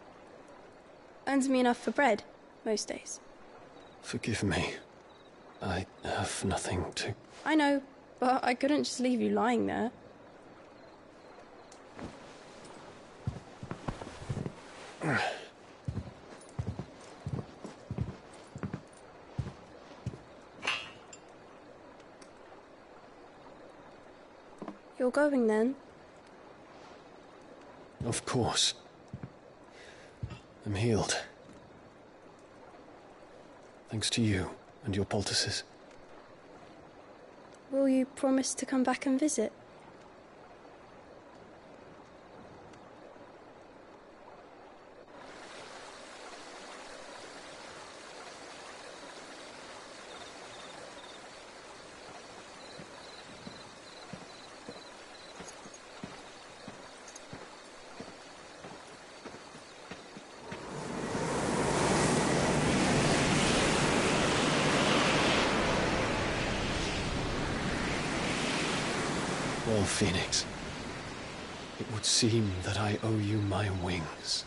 Earns me enough for bread, most days. Forgive me. I have nothing to... I know, but I couldn't just leave you lying there. You're going then? Of course. I'm healed. Thanks to you and your poultices. Will you promise to come back and visit? Well, Phoenix, it would seem that I owe you my wings.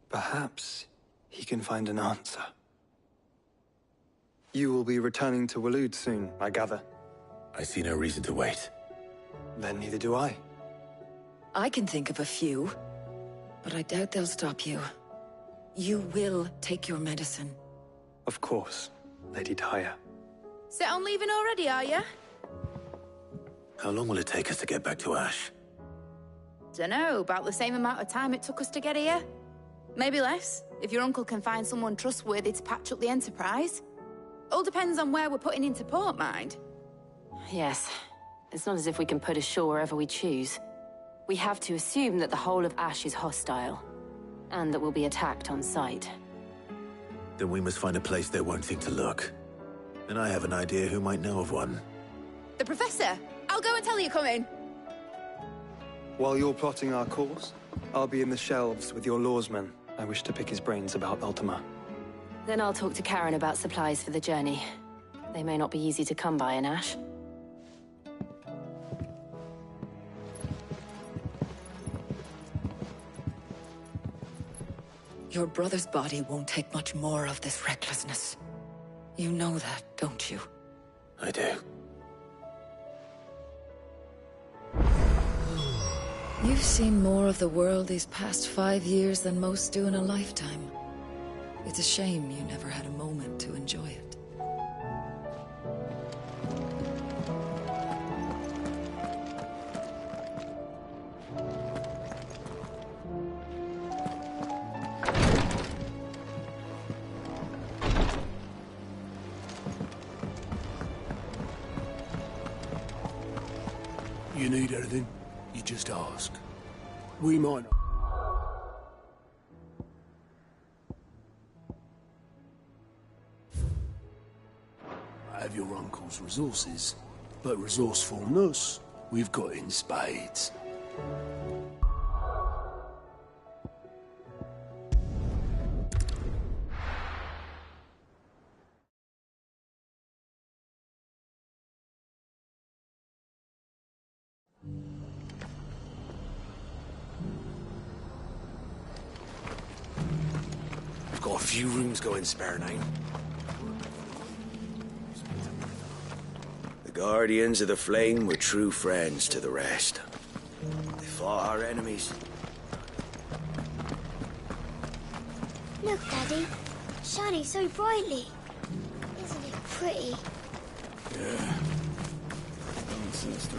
Perhaps he can find an answer. You will be returning to Waloed soon, I gather. I see no reason to wait. Then neither do I. I can think of a few, but I doubt they'll stop you. You will take your medicine. Of course, Lady Daya. Set on leaving already, are you? How long will it take us to get back to Ash? Dunno, about the same amount of time it took us to get here. Maybe less, if your uncle can find someone trustworthy to patch up the Enterprise. All depends on where we're putting into port, mind. Yes. It's not as if we can put ashore wherever we choose. We have to assume that the whole of Ash is hostile, and that we'll be attacked on sight. Then we must find a place they won't think to look. And I have an idea who might know of one. The Professor! I'll go and tell you coming. While you're plotting our course, I'll be in the shelves with your lawsman. I wish to pick his brains about Ultima. Then I'll talk to Karen about supplies for the journey. They may not be easy to come by in Ash. Your brother's body won't take much more of this recklessness. You know that, don't you? I do. You've seen more of the world these past 5 years than most do in a lifetime. It's a shame you never had a moment to enjoy it. You need anything? You just ask. We might not. I have your uncle's resources, but resourcefulness, we've got in spades. Got a few rooms going spare now. The Guardians of the Flame were true friends to the rest. They fought our enemies. Look, Daddy. Shining so brightly. Isn't it pretty? Yeah. Sister.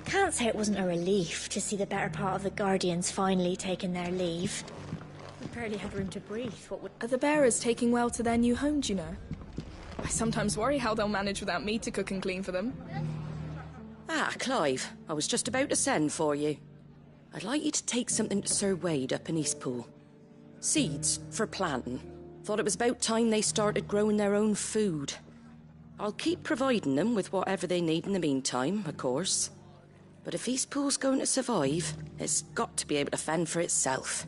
Can't say it wasn't a relief to see the better part of the Guardians finally taking their leave. We barely had room to breathe. Are the bearers taking well to their new home, do you know? I sometimes worry how they'll manage without me to cook and clean for them. Ah, Clive, I was just about to send for you. I'd like you to take something to Sir Wade up in Eastpool. Seeds for planting. Thought it was about time they started growing their own food. I'll keep providing them with whatever they need in the meantime, of course. But if Eastpool's going to survive, it's got to be able to fend for itself.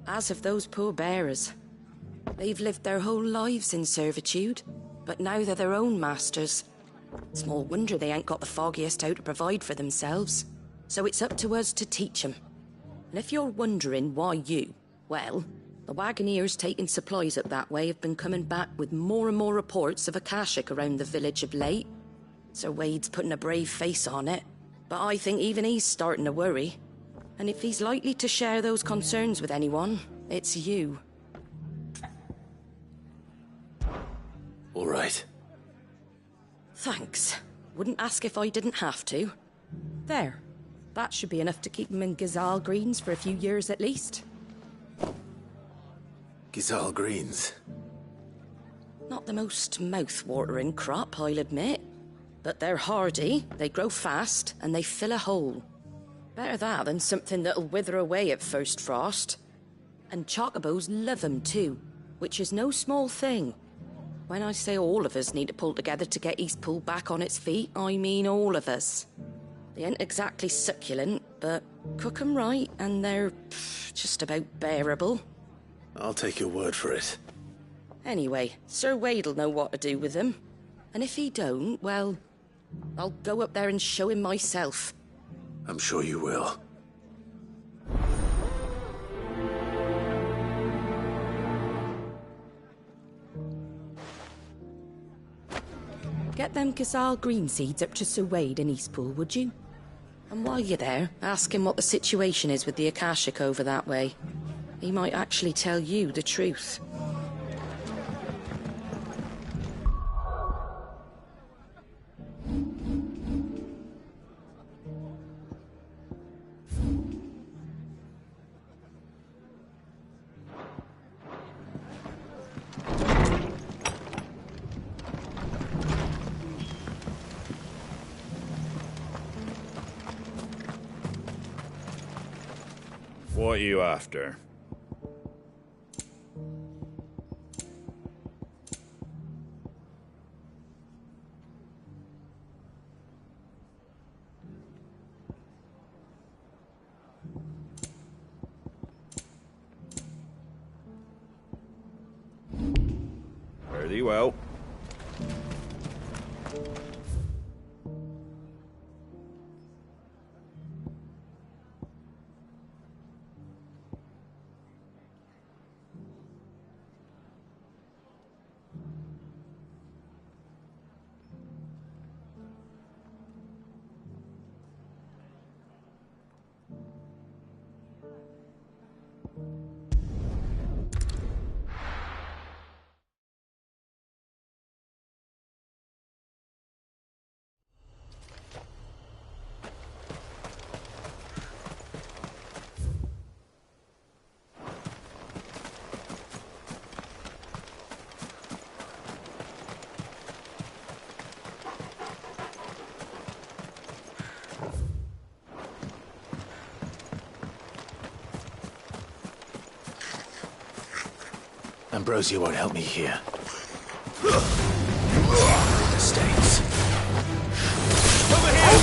As have those poor bearers. They've lived their whole lives in servitude, but now they're their own masters. Small wonder they ain't got the foggiest how to provide for themselves. So it's up to us to teach them. And if you're wondering why you, well, the Wagoneers taking supplies up that way have been coming back with more and more reports of Akashic around the village of late. Sir Wade's putting a brave face on it, but I think even he's starting to worry. And if he's likely to share those concerns with anyone, it's you. All right. Thanks. Wouldn't ask if I didn't have to. There. That should be enough to keep him in Gazal Greens for a few years at least. Gazal Greens. Not the most mouth-watering crop, I'll admit. But they're hardy, they grow fast, and they fill a hole. Better that than something that'll wither away at first frost. And chocobos love 'em too, which is no small thing. When I say all of us need to pull together to get Eastpool back on its feet, I mean all of us. They ain't exactly succulent, but cook 'em right and they're just about bearable. I'll take your word for it. Anyway, Sir Wade'll know what to do with them. And if he don't, well, I'll go up there and show him myself. I'm sure you will. Get them Gazal green seeds up to Sir Wade in Eastpool, would you? And while you're there, ask him what the situation is with the Akashic over that way. He might actually tell you the truth. What are you after? Very well. Ambrosia won't help me here. The States. Over here!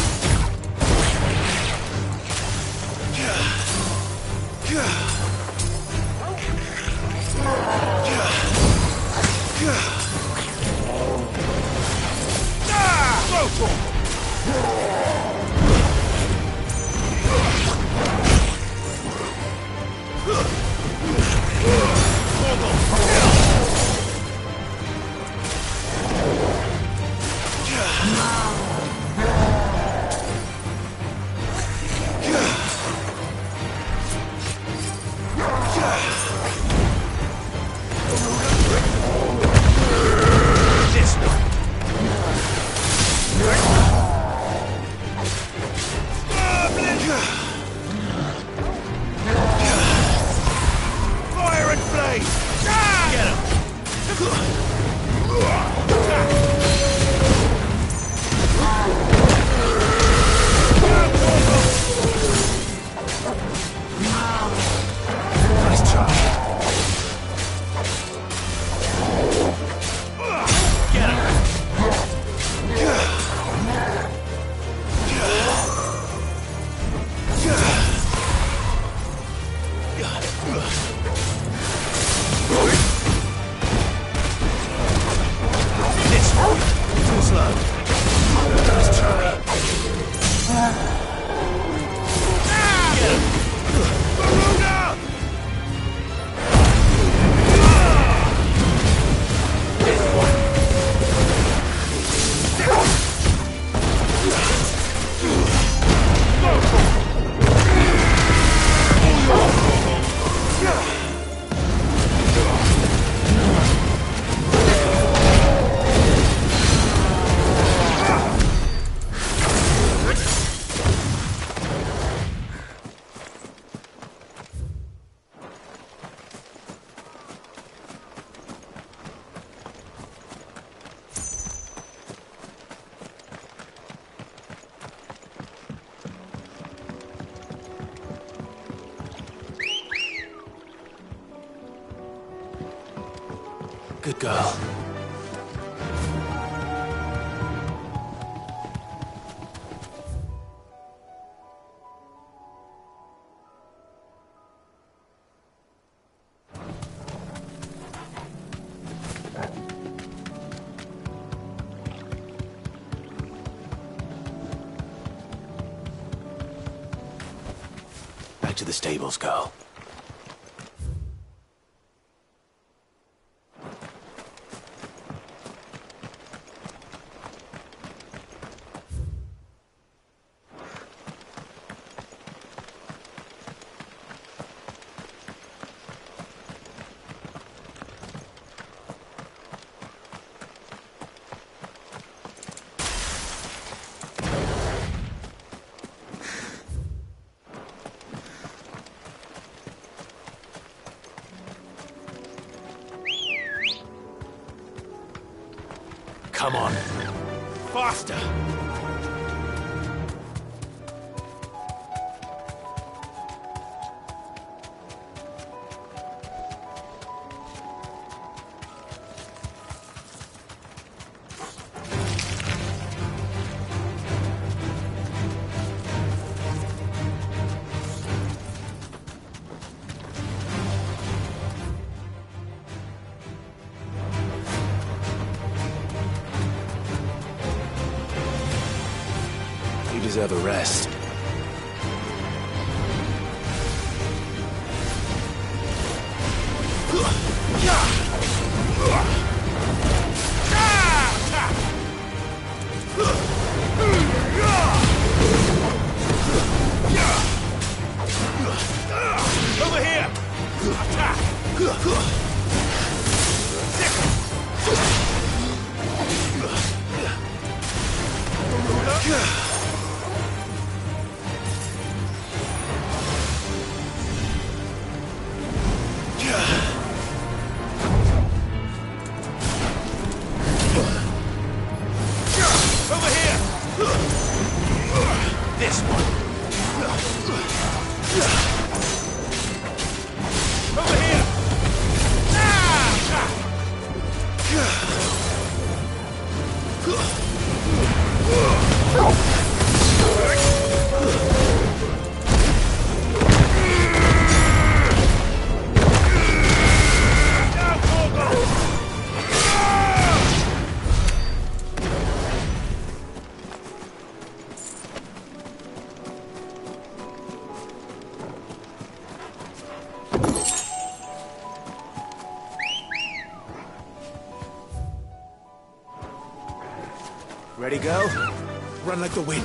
Good girl. Back to the stables, girl. Come on. Faster! You deserve a rest. Over here! Attack! Over here! This one! Over here! Ready, go? Run like the wind.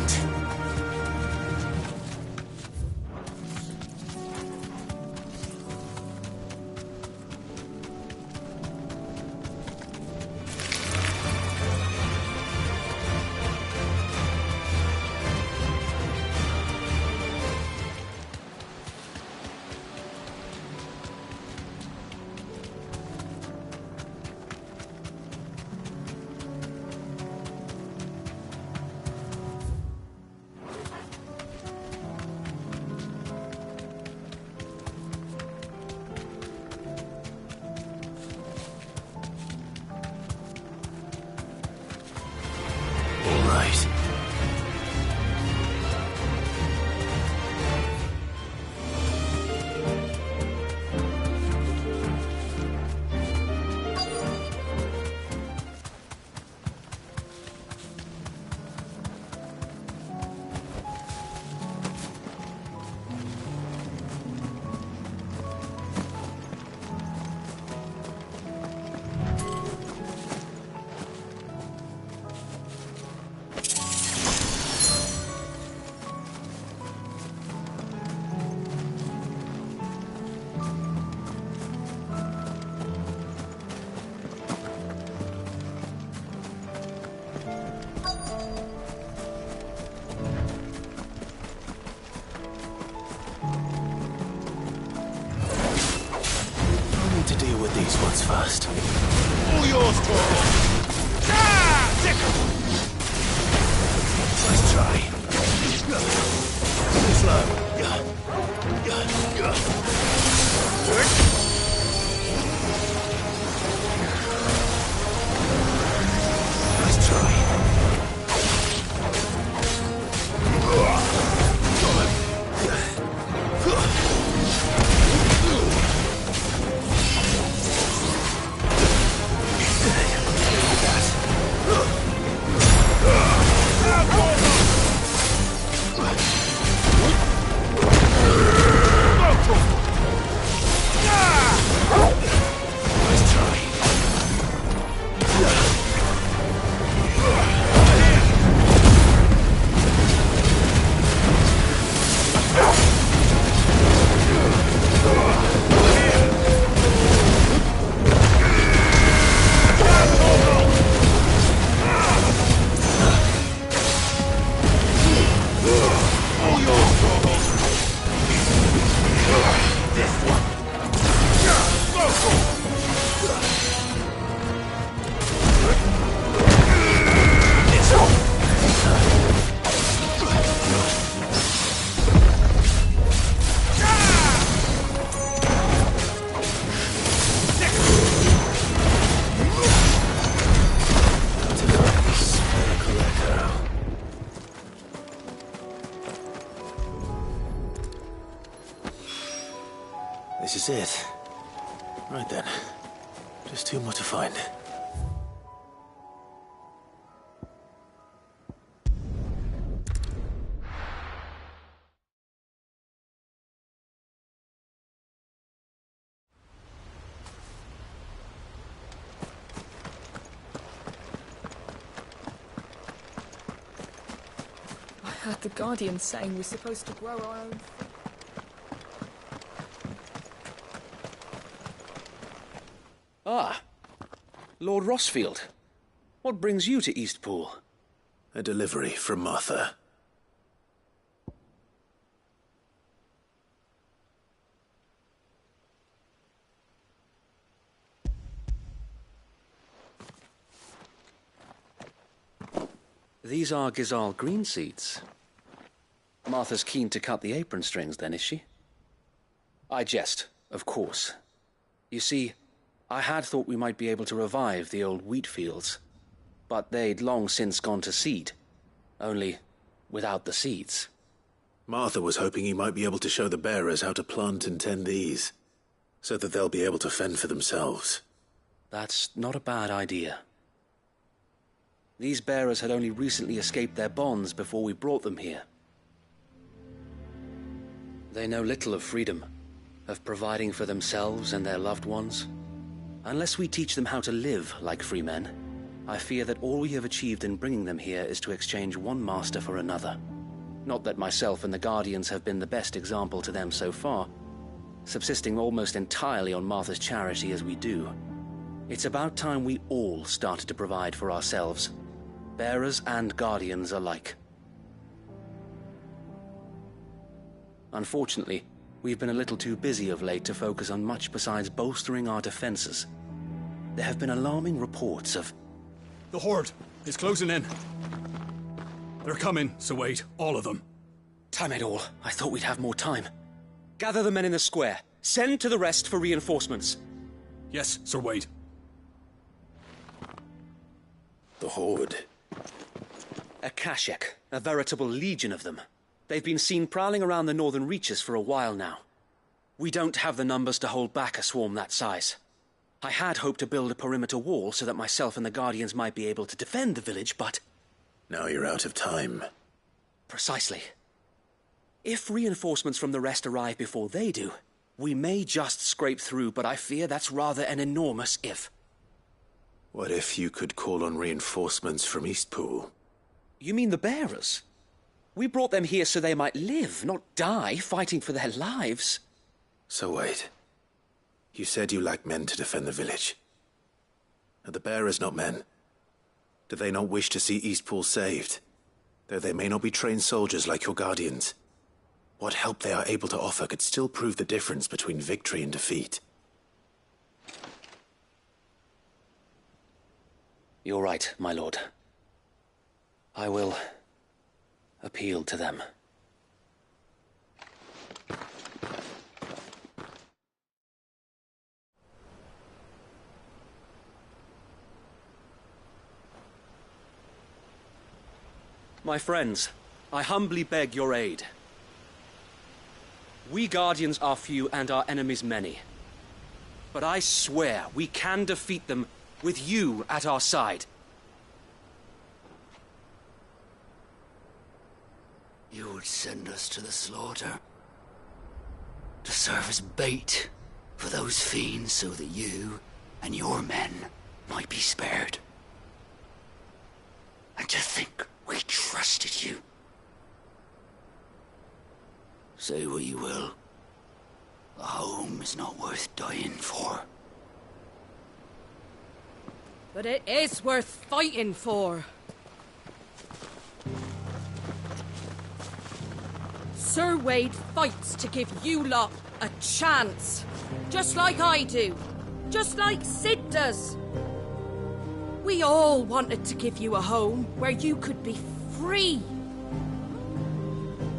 To deal with these ones first. All yours, Torvald! Nice try. Slow. This is it. Right then. Just two more to find. I heard the Guardian saying we're supposed to grow our own. Ah, Lord Rossfield. What brings you to Eastpool? A delivery from Martha. These are Gizal green seeds. Martha's keen to cut the apron strings, then, is she? I jest, of course. You see, I had thought we might be able to revive the old wheat fields, but they'd long since gone to seed, only without the seeds. Martha was hoping you might be able to show the bearers how to plant and tend these, so that they'll be able to fend for themselves. That's not a bad idea. These bearers had only recently escaped their bonds before we brought them here. They know little of freedom, of providing for themselves and their loved ones. Unless we teach them how to live like free men, I fear that all we have achieved in bringing them here is to exchange one master for another. Not that myself and the Guardians have been the best example to them so far, subsisting almost entirely on Martha's charity as we do. It's about time we all started to provide for ourselves, bearers and Guardians alike. Unfortunately, we've been a little too busy of late to focus on much besides bolstering our defenses. There have been alarming reports of... The Horde is closing in. They're coming, so wait, all of them. Damn it all, I thought we'd have more time. Gather the men in the square. Send to the rest for reinforcements. Yes, Sir Wade. The Horde. A Kashek, a veritable legion of them. They've been seen prowling around the northern reaches for a while now. We don't have the numbers to hold back a swarm that size. I had hoped to build a perimeter wall so that myself and the Guardians might be able to defend the village, but... Now you're out of time. Precisely. If reinforcements from the rest arrive before they do, we may just scrape through, but I fear that's rather an enormous if. What if you could call on reinforcements from Eastpool? You mean the bearers? We brought them here so they might live, not die, fighting for their lives. So wait. You said you lack men to defend the village. Are the bearers not men? Do they not wish to see Eastpool saved? Though they may not be trained soldiers like your Guardians. What help they are able to offer could still prove the difference between victory and defeat. You're right, my lord. I will appeal to them. My friends, I humbly beg your aid. We Guardians are few and our enemies many. But I swear we can defeat them with you at our side. You would send us to the slaughter, to serve as bait for those fiends so that you and your men might be spared. And to think we trusted you. Say what you will, a home is not worth dying for. But it is worth fighting for. Sir Wade fights to give you lot a chance. Just like I do. Just like Sid does. We all wanted to give you a home where you could be free.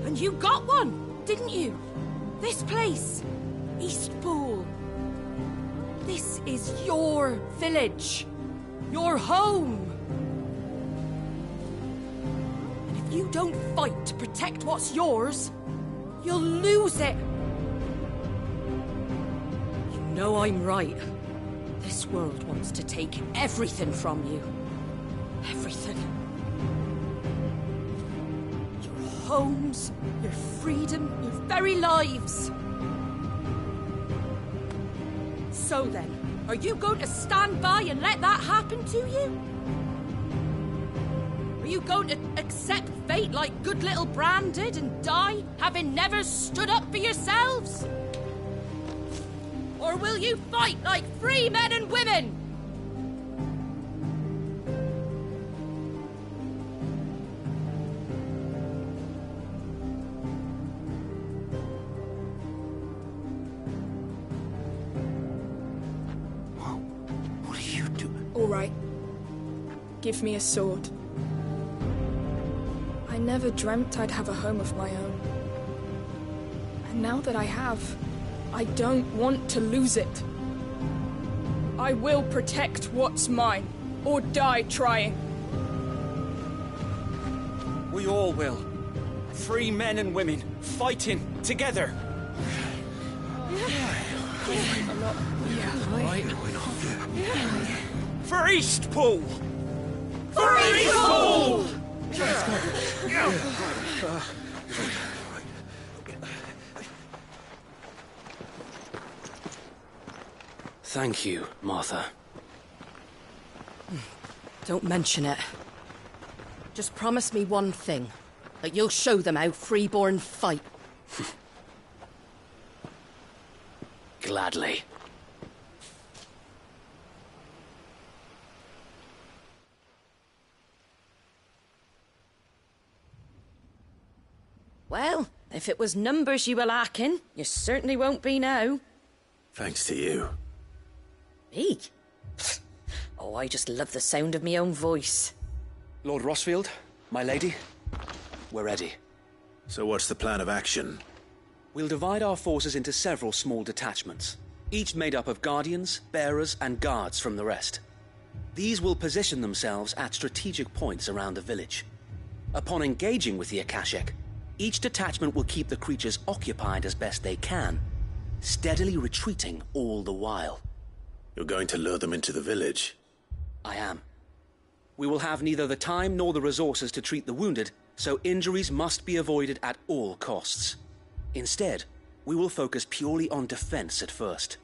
And you got one, didn't you? This place, Eastpool. This is your village. Your home. And if you don't fight to protect what's yours, you'll lose it. know I'm right. This world wants to take everything from you. Everything. Your homes, your freedom, your very lives. So then, are you going to stand by and let that happen to you? Are you going to accept fate like good little Bran did and die, having never stood up for yourselves? Or will you fight like free men and women? What are you doing? All right. Give me a sword. I never dreamt I'd have a home of my own. And now that I have, I don't want to lose it. I will protect what's mine, or die trying. We all will. Free men and women, fighting together. I'm not... Right? For Eastpool! For Eastpool! Thank you, Martha. Don't mention it. Just promise me one thing. That you'll show them how freeborn fight. Gladly. Well, if it was numbers you were lacking, you certainly won't be now. Thanks to you. Me? Oh, I just love the sound of my own voice. Lord Rossfield, my lady, we're ready. So what's the plan of action? We'll divide our forces into several small detachments, each made up of guardians, bearers, and guards from the rest. These will position themselves at strategic points around the village. Upon engaging with the Akashic, each detachment will keep the creatures occupied as best they can, steadily retreating all the while. You're going to lure them into the village? I am. We will have neither the time nor the resources to treat the wounded, so injuries must be avoided at all costs. Instead, we will focus purely on defense at first.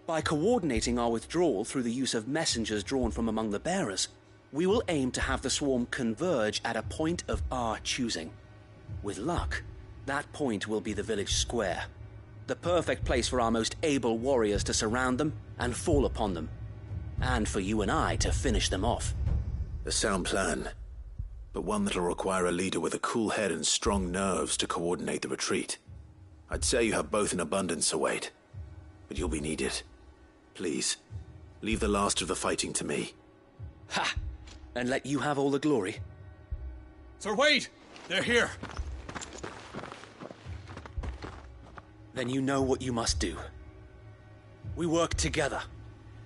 By coordinating our withdrawal through the use of messengers drawn from among the bearers, we will aim to have the swarm converge at a point of our choosing. With luck, that point will be the village square, the perfect place for our most able warriors to surround them and fall upon them, and for you and I to finish them off. A sound plan, but one that'll require a leader with a cool head and strong nerves to coordinate the retreat. I'd say you have both in abundance, Await, but you'll be needed. Please, leave the last of the fighting to me. Ha! And let you have all the glory. Sir Wade! They're here! Then you know what you must do. We work together,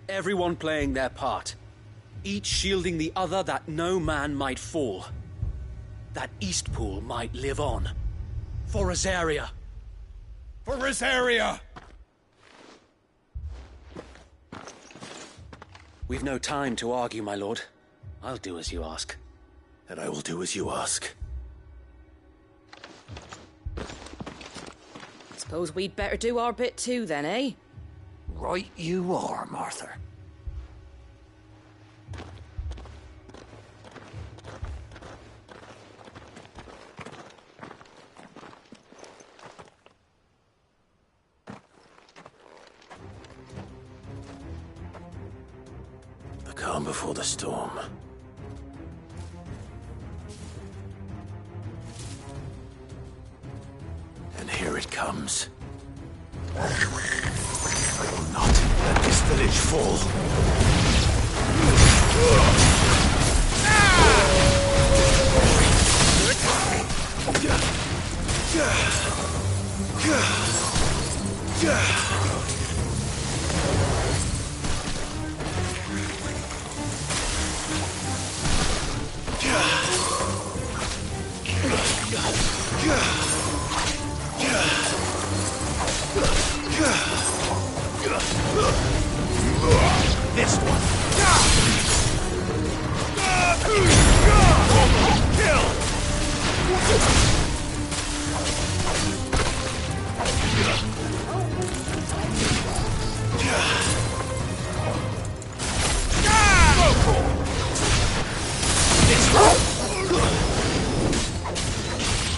everyone playing their part, each shielding the other that no man might fall, that Eastpool might live on. For Rosaria! For Rosaria! We've no time to argue, my lord. I'll do as you ask. And I will do as you ask. Suppose we'd better do our bit too, then, eh? Right you are, Martha. The calm before the storm. And here it comes. I will not let this village fall. This one.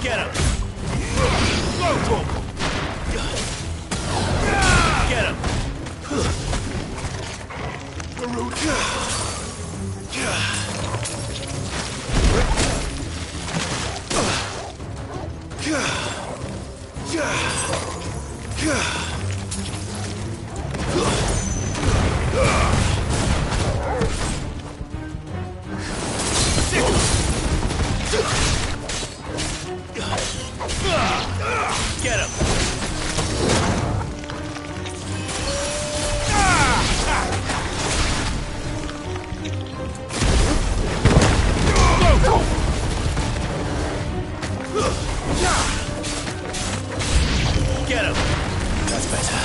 Get him! Get him! Get him! Get him! That's better.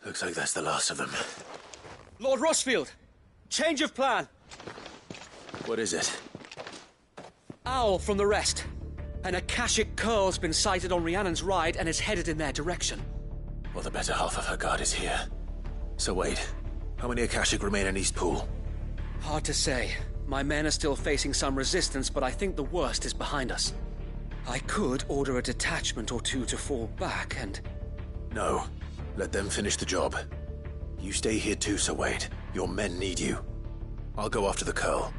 Looks like that's the last of them. Lord Rossfield! Change of plan! What is it? Owl from the rest. An Akashic Curl's been sighted on Rhiannon's Ride and is headed in their direction. Well, the better half of her guard is here. So wait, how many Akashic remain in Eastpool? Hard to say. My men are still facing some resistance, but I think the worst is behind us. I could order a detachment or two to fall back and... No. Let them finish the job. You stay here too, Sir Wade. Your men need you. I'll go after the Curl.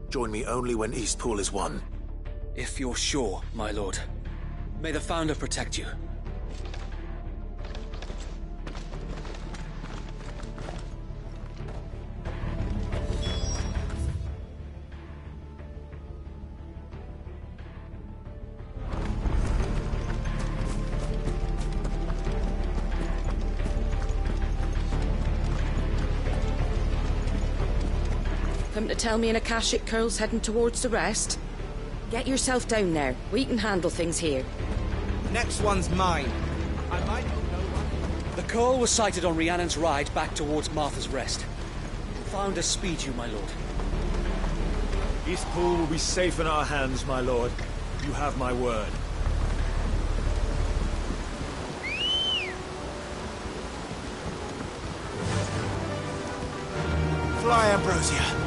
Join me only when Eastpool is won. If you're sure, my lord. May the Founder protect you. Come to tell me an Akashic Curl's heading towards the rest? Get yourself down there. We can handle things here. Next one's mine. I might know one. The Curl was sighted on Rhiannon's Ride back towards Martha's Rest. Founder speed you, my lord. Eastpool will be safe in our hands, my lord. You have my word. Fly, Ambrosia.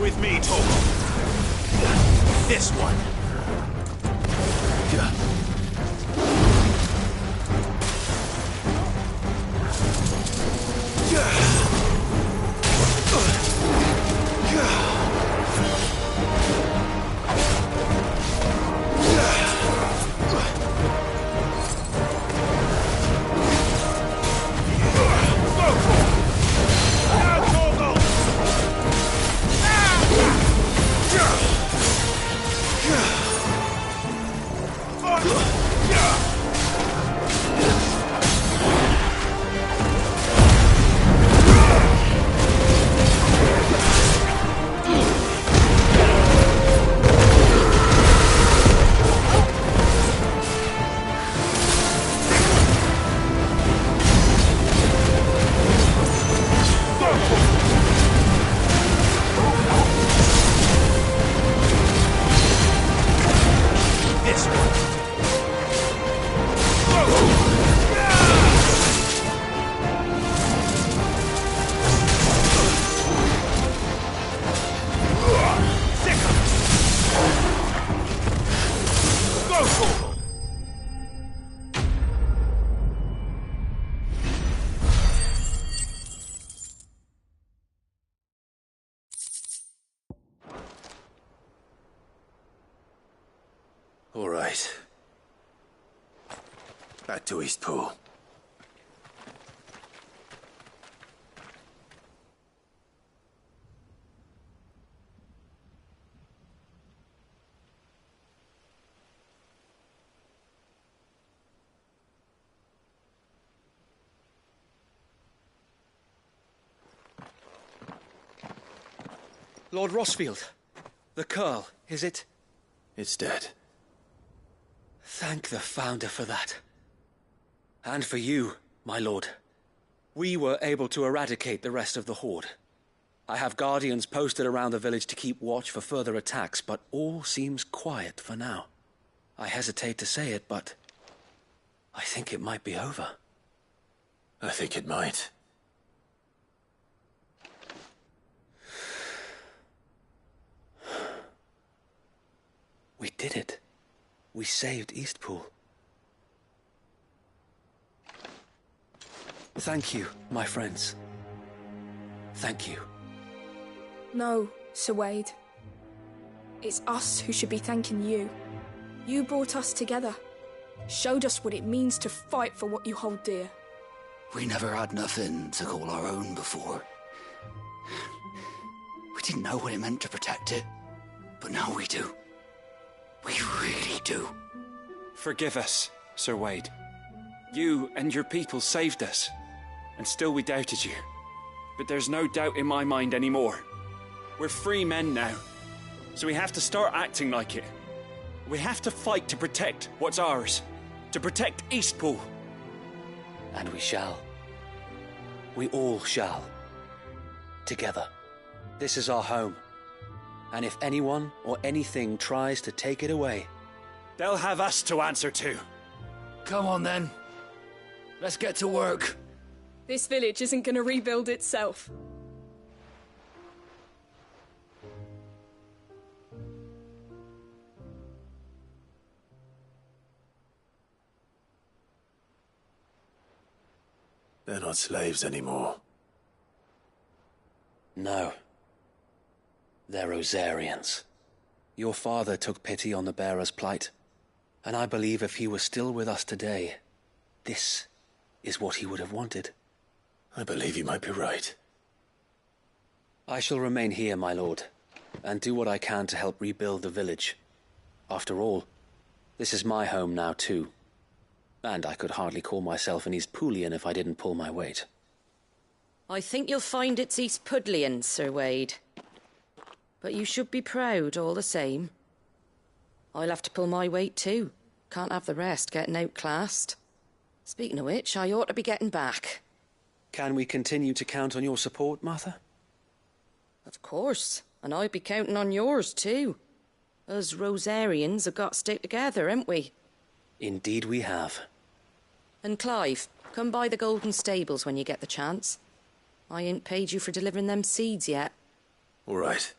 With me, Torgal. This one. All right. Back to Eastpool. Lord Rossfield, the Curl, is it? It's dead. Thank the Founder for that. And for you, my lord. We were able to eradicate the rest of the Horde. I have guardians posted around the village to keep watch for further attacks, but all seems quiet for now. I hesitate to say it, but I think it might be over. I think it might. We did it. We saved Eastpool. Thank you, my friends. Thank you. No, Sir Wade. It's us who should be thanking you. You brought us together. Showed us what it means to fight for what you hold dear. We never had nothing to call our own before. We didn't know what it meant to protect it, but now we do. We really do. Forgive us, Sir Wade. You and your people saved us, and still we doubted you. But there's no doubt in my mind anymore. We're free men now, so we have to start acting like it. We have to fight to protect what's ours, to protect Eastpool. And we shall. We all shall. Together. This is our home. And if anyone or anything tries to take it away, they'll have us to answer to. Come on then. Let's get to work. This village isn't going to rebuild itself. They're not slaves anymore. No. They're Rosarians. Your father took pity on the bearer's plight, and I believe if he was still with us today, this is what he would have wanted. I believe you might be right. I shall remain here, my lord, and do what I can to help rebuild the village. After all, this is my home now too, and I could hardly call myself an Eastpoolian if I didn't pull my weight. I think you'll find it's Eastpudlian, Sir Wade. But you should be proud all the same. I'll have to pull my weight too. Can't have the rest getting outclassed. Speaking of which, I ought to be getting back. Can we continue to count on your support, Martha? Of course, and I'd be counting on yours too. Us Rosarians have got to stick together, haven't we? Indeed we have. And Clive, come by the Golden Stables when you get the chance. I ain't paid you for delivering them seeds yet. All right.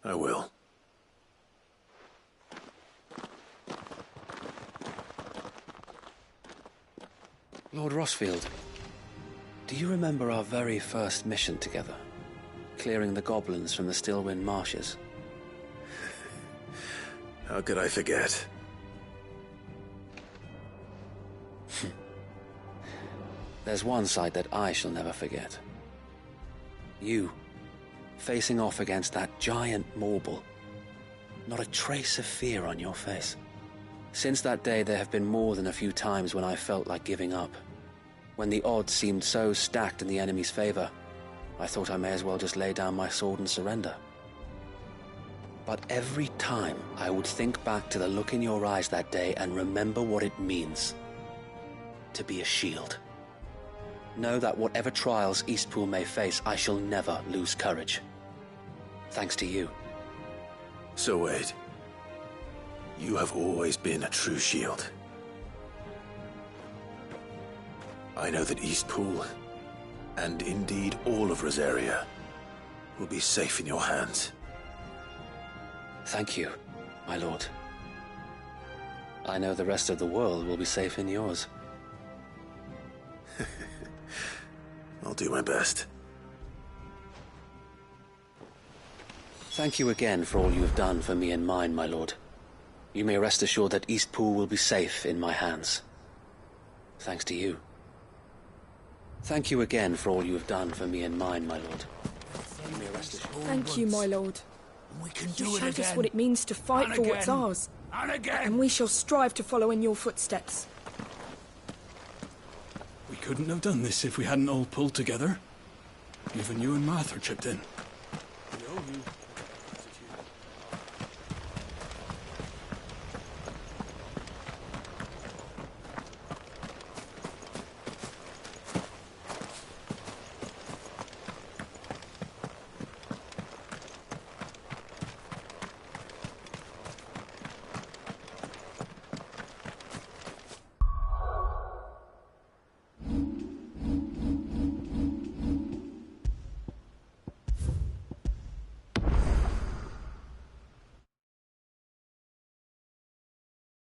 I will. Lord Rossfield, do you remember our very first mission together? Clearing the goblins from the Stillwind marshes? How could I forget? There's one sight that I shall never forget. You, facing off against that giant Morble. Not a trace of fear on your face. Since that day, there have been more than a few times when I felt like giving up. When the odds seemed so stacked in the enemy's favor, I thought I may as well just lay down my sword and surrender. But every time, I would think back to the look in your eyes that day and remember what it means to be a shield. Know that whatever trials Eastpool may face, I shall never lose courage. Thanks to you. So Wade, you have always been a true shield. I know that Eastpool, and indeed all of Rosaria, will be safe in your hands. Thank you, my lord. I know the rest of the world will be safe in yours. I'll do my best. Thank you again for all you have done for me and mine, my lord. You may rest assured that Eastpool will be safe in my hands. Thanks to you. Thank you again for all you have done for me and mine, my lord. You may rest assured. Thank you, my lord. We can You do it showed us again. what it means to fight And for what's again. ours. And again. And we shall strive to follow in your footsteps. We couldn't have done this if we hadn't all pulled together. Even you and Martha chipped in. We owe you.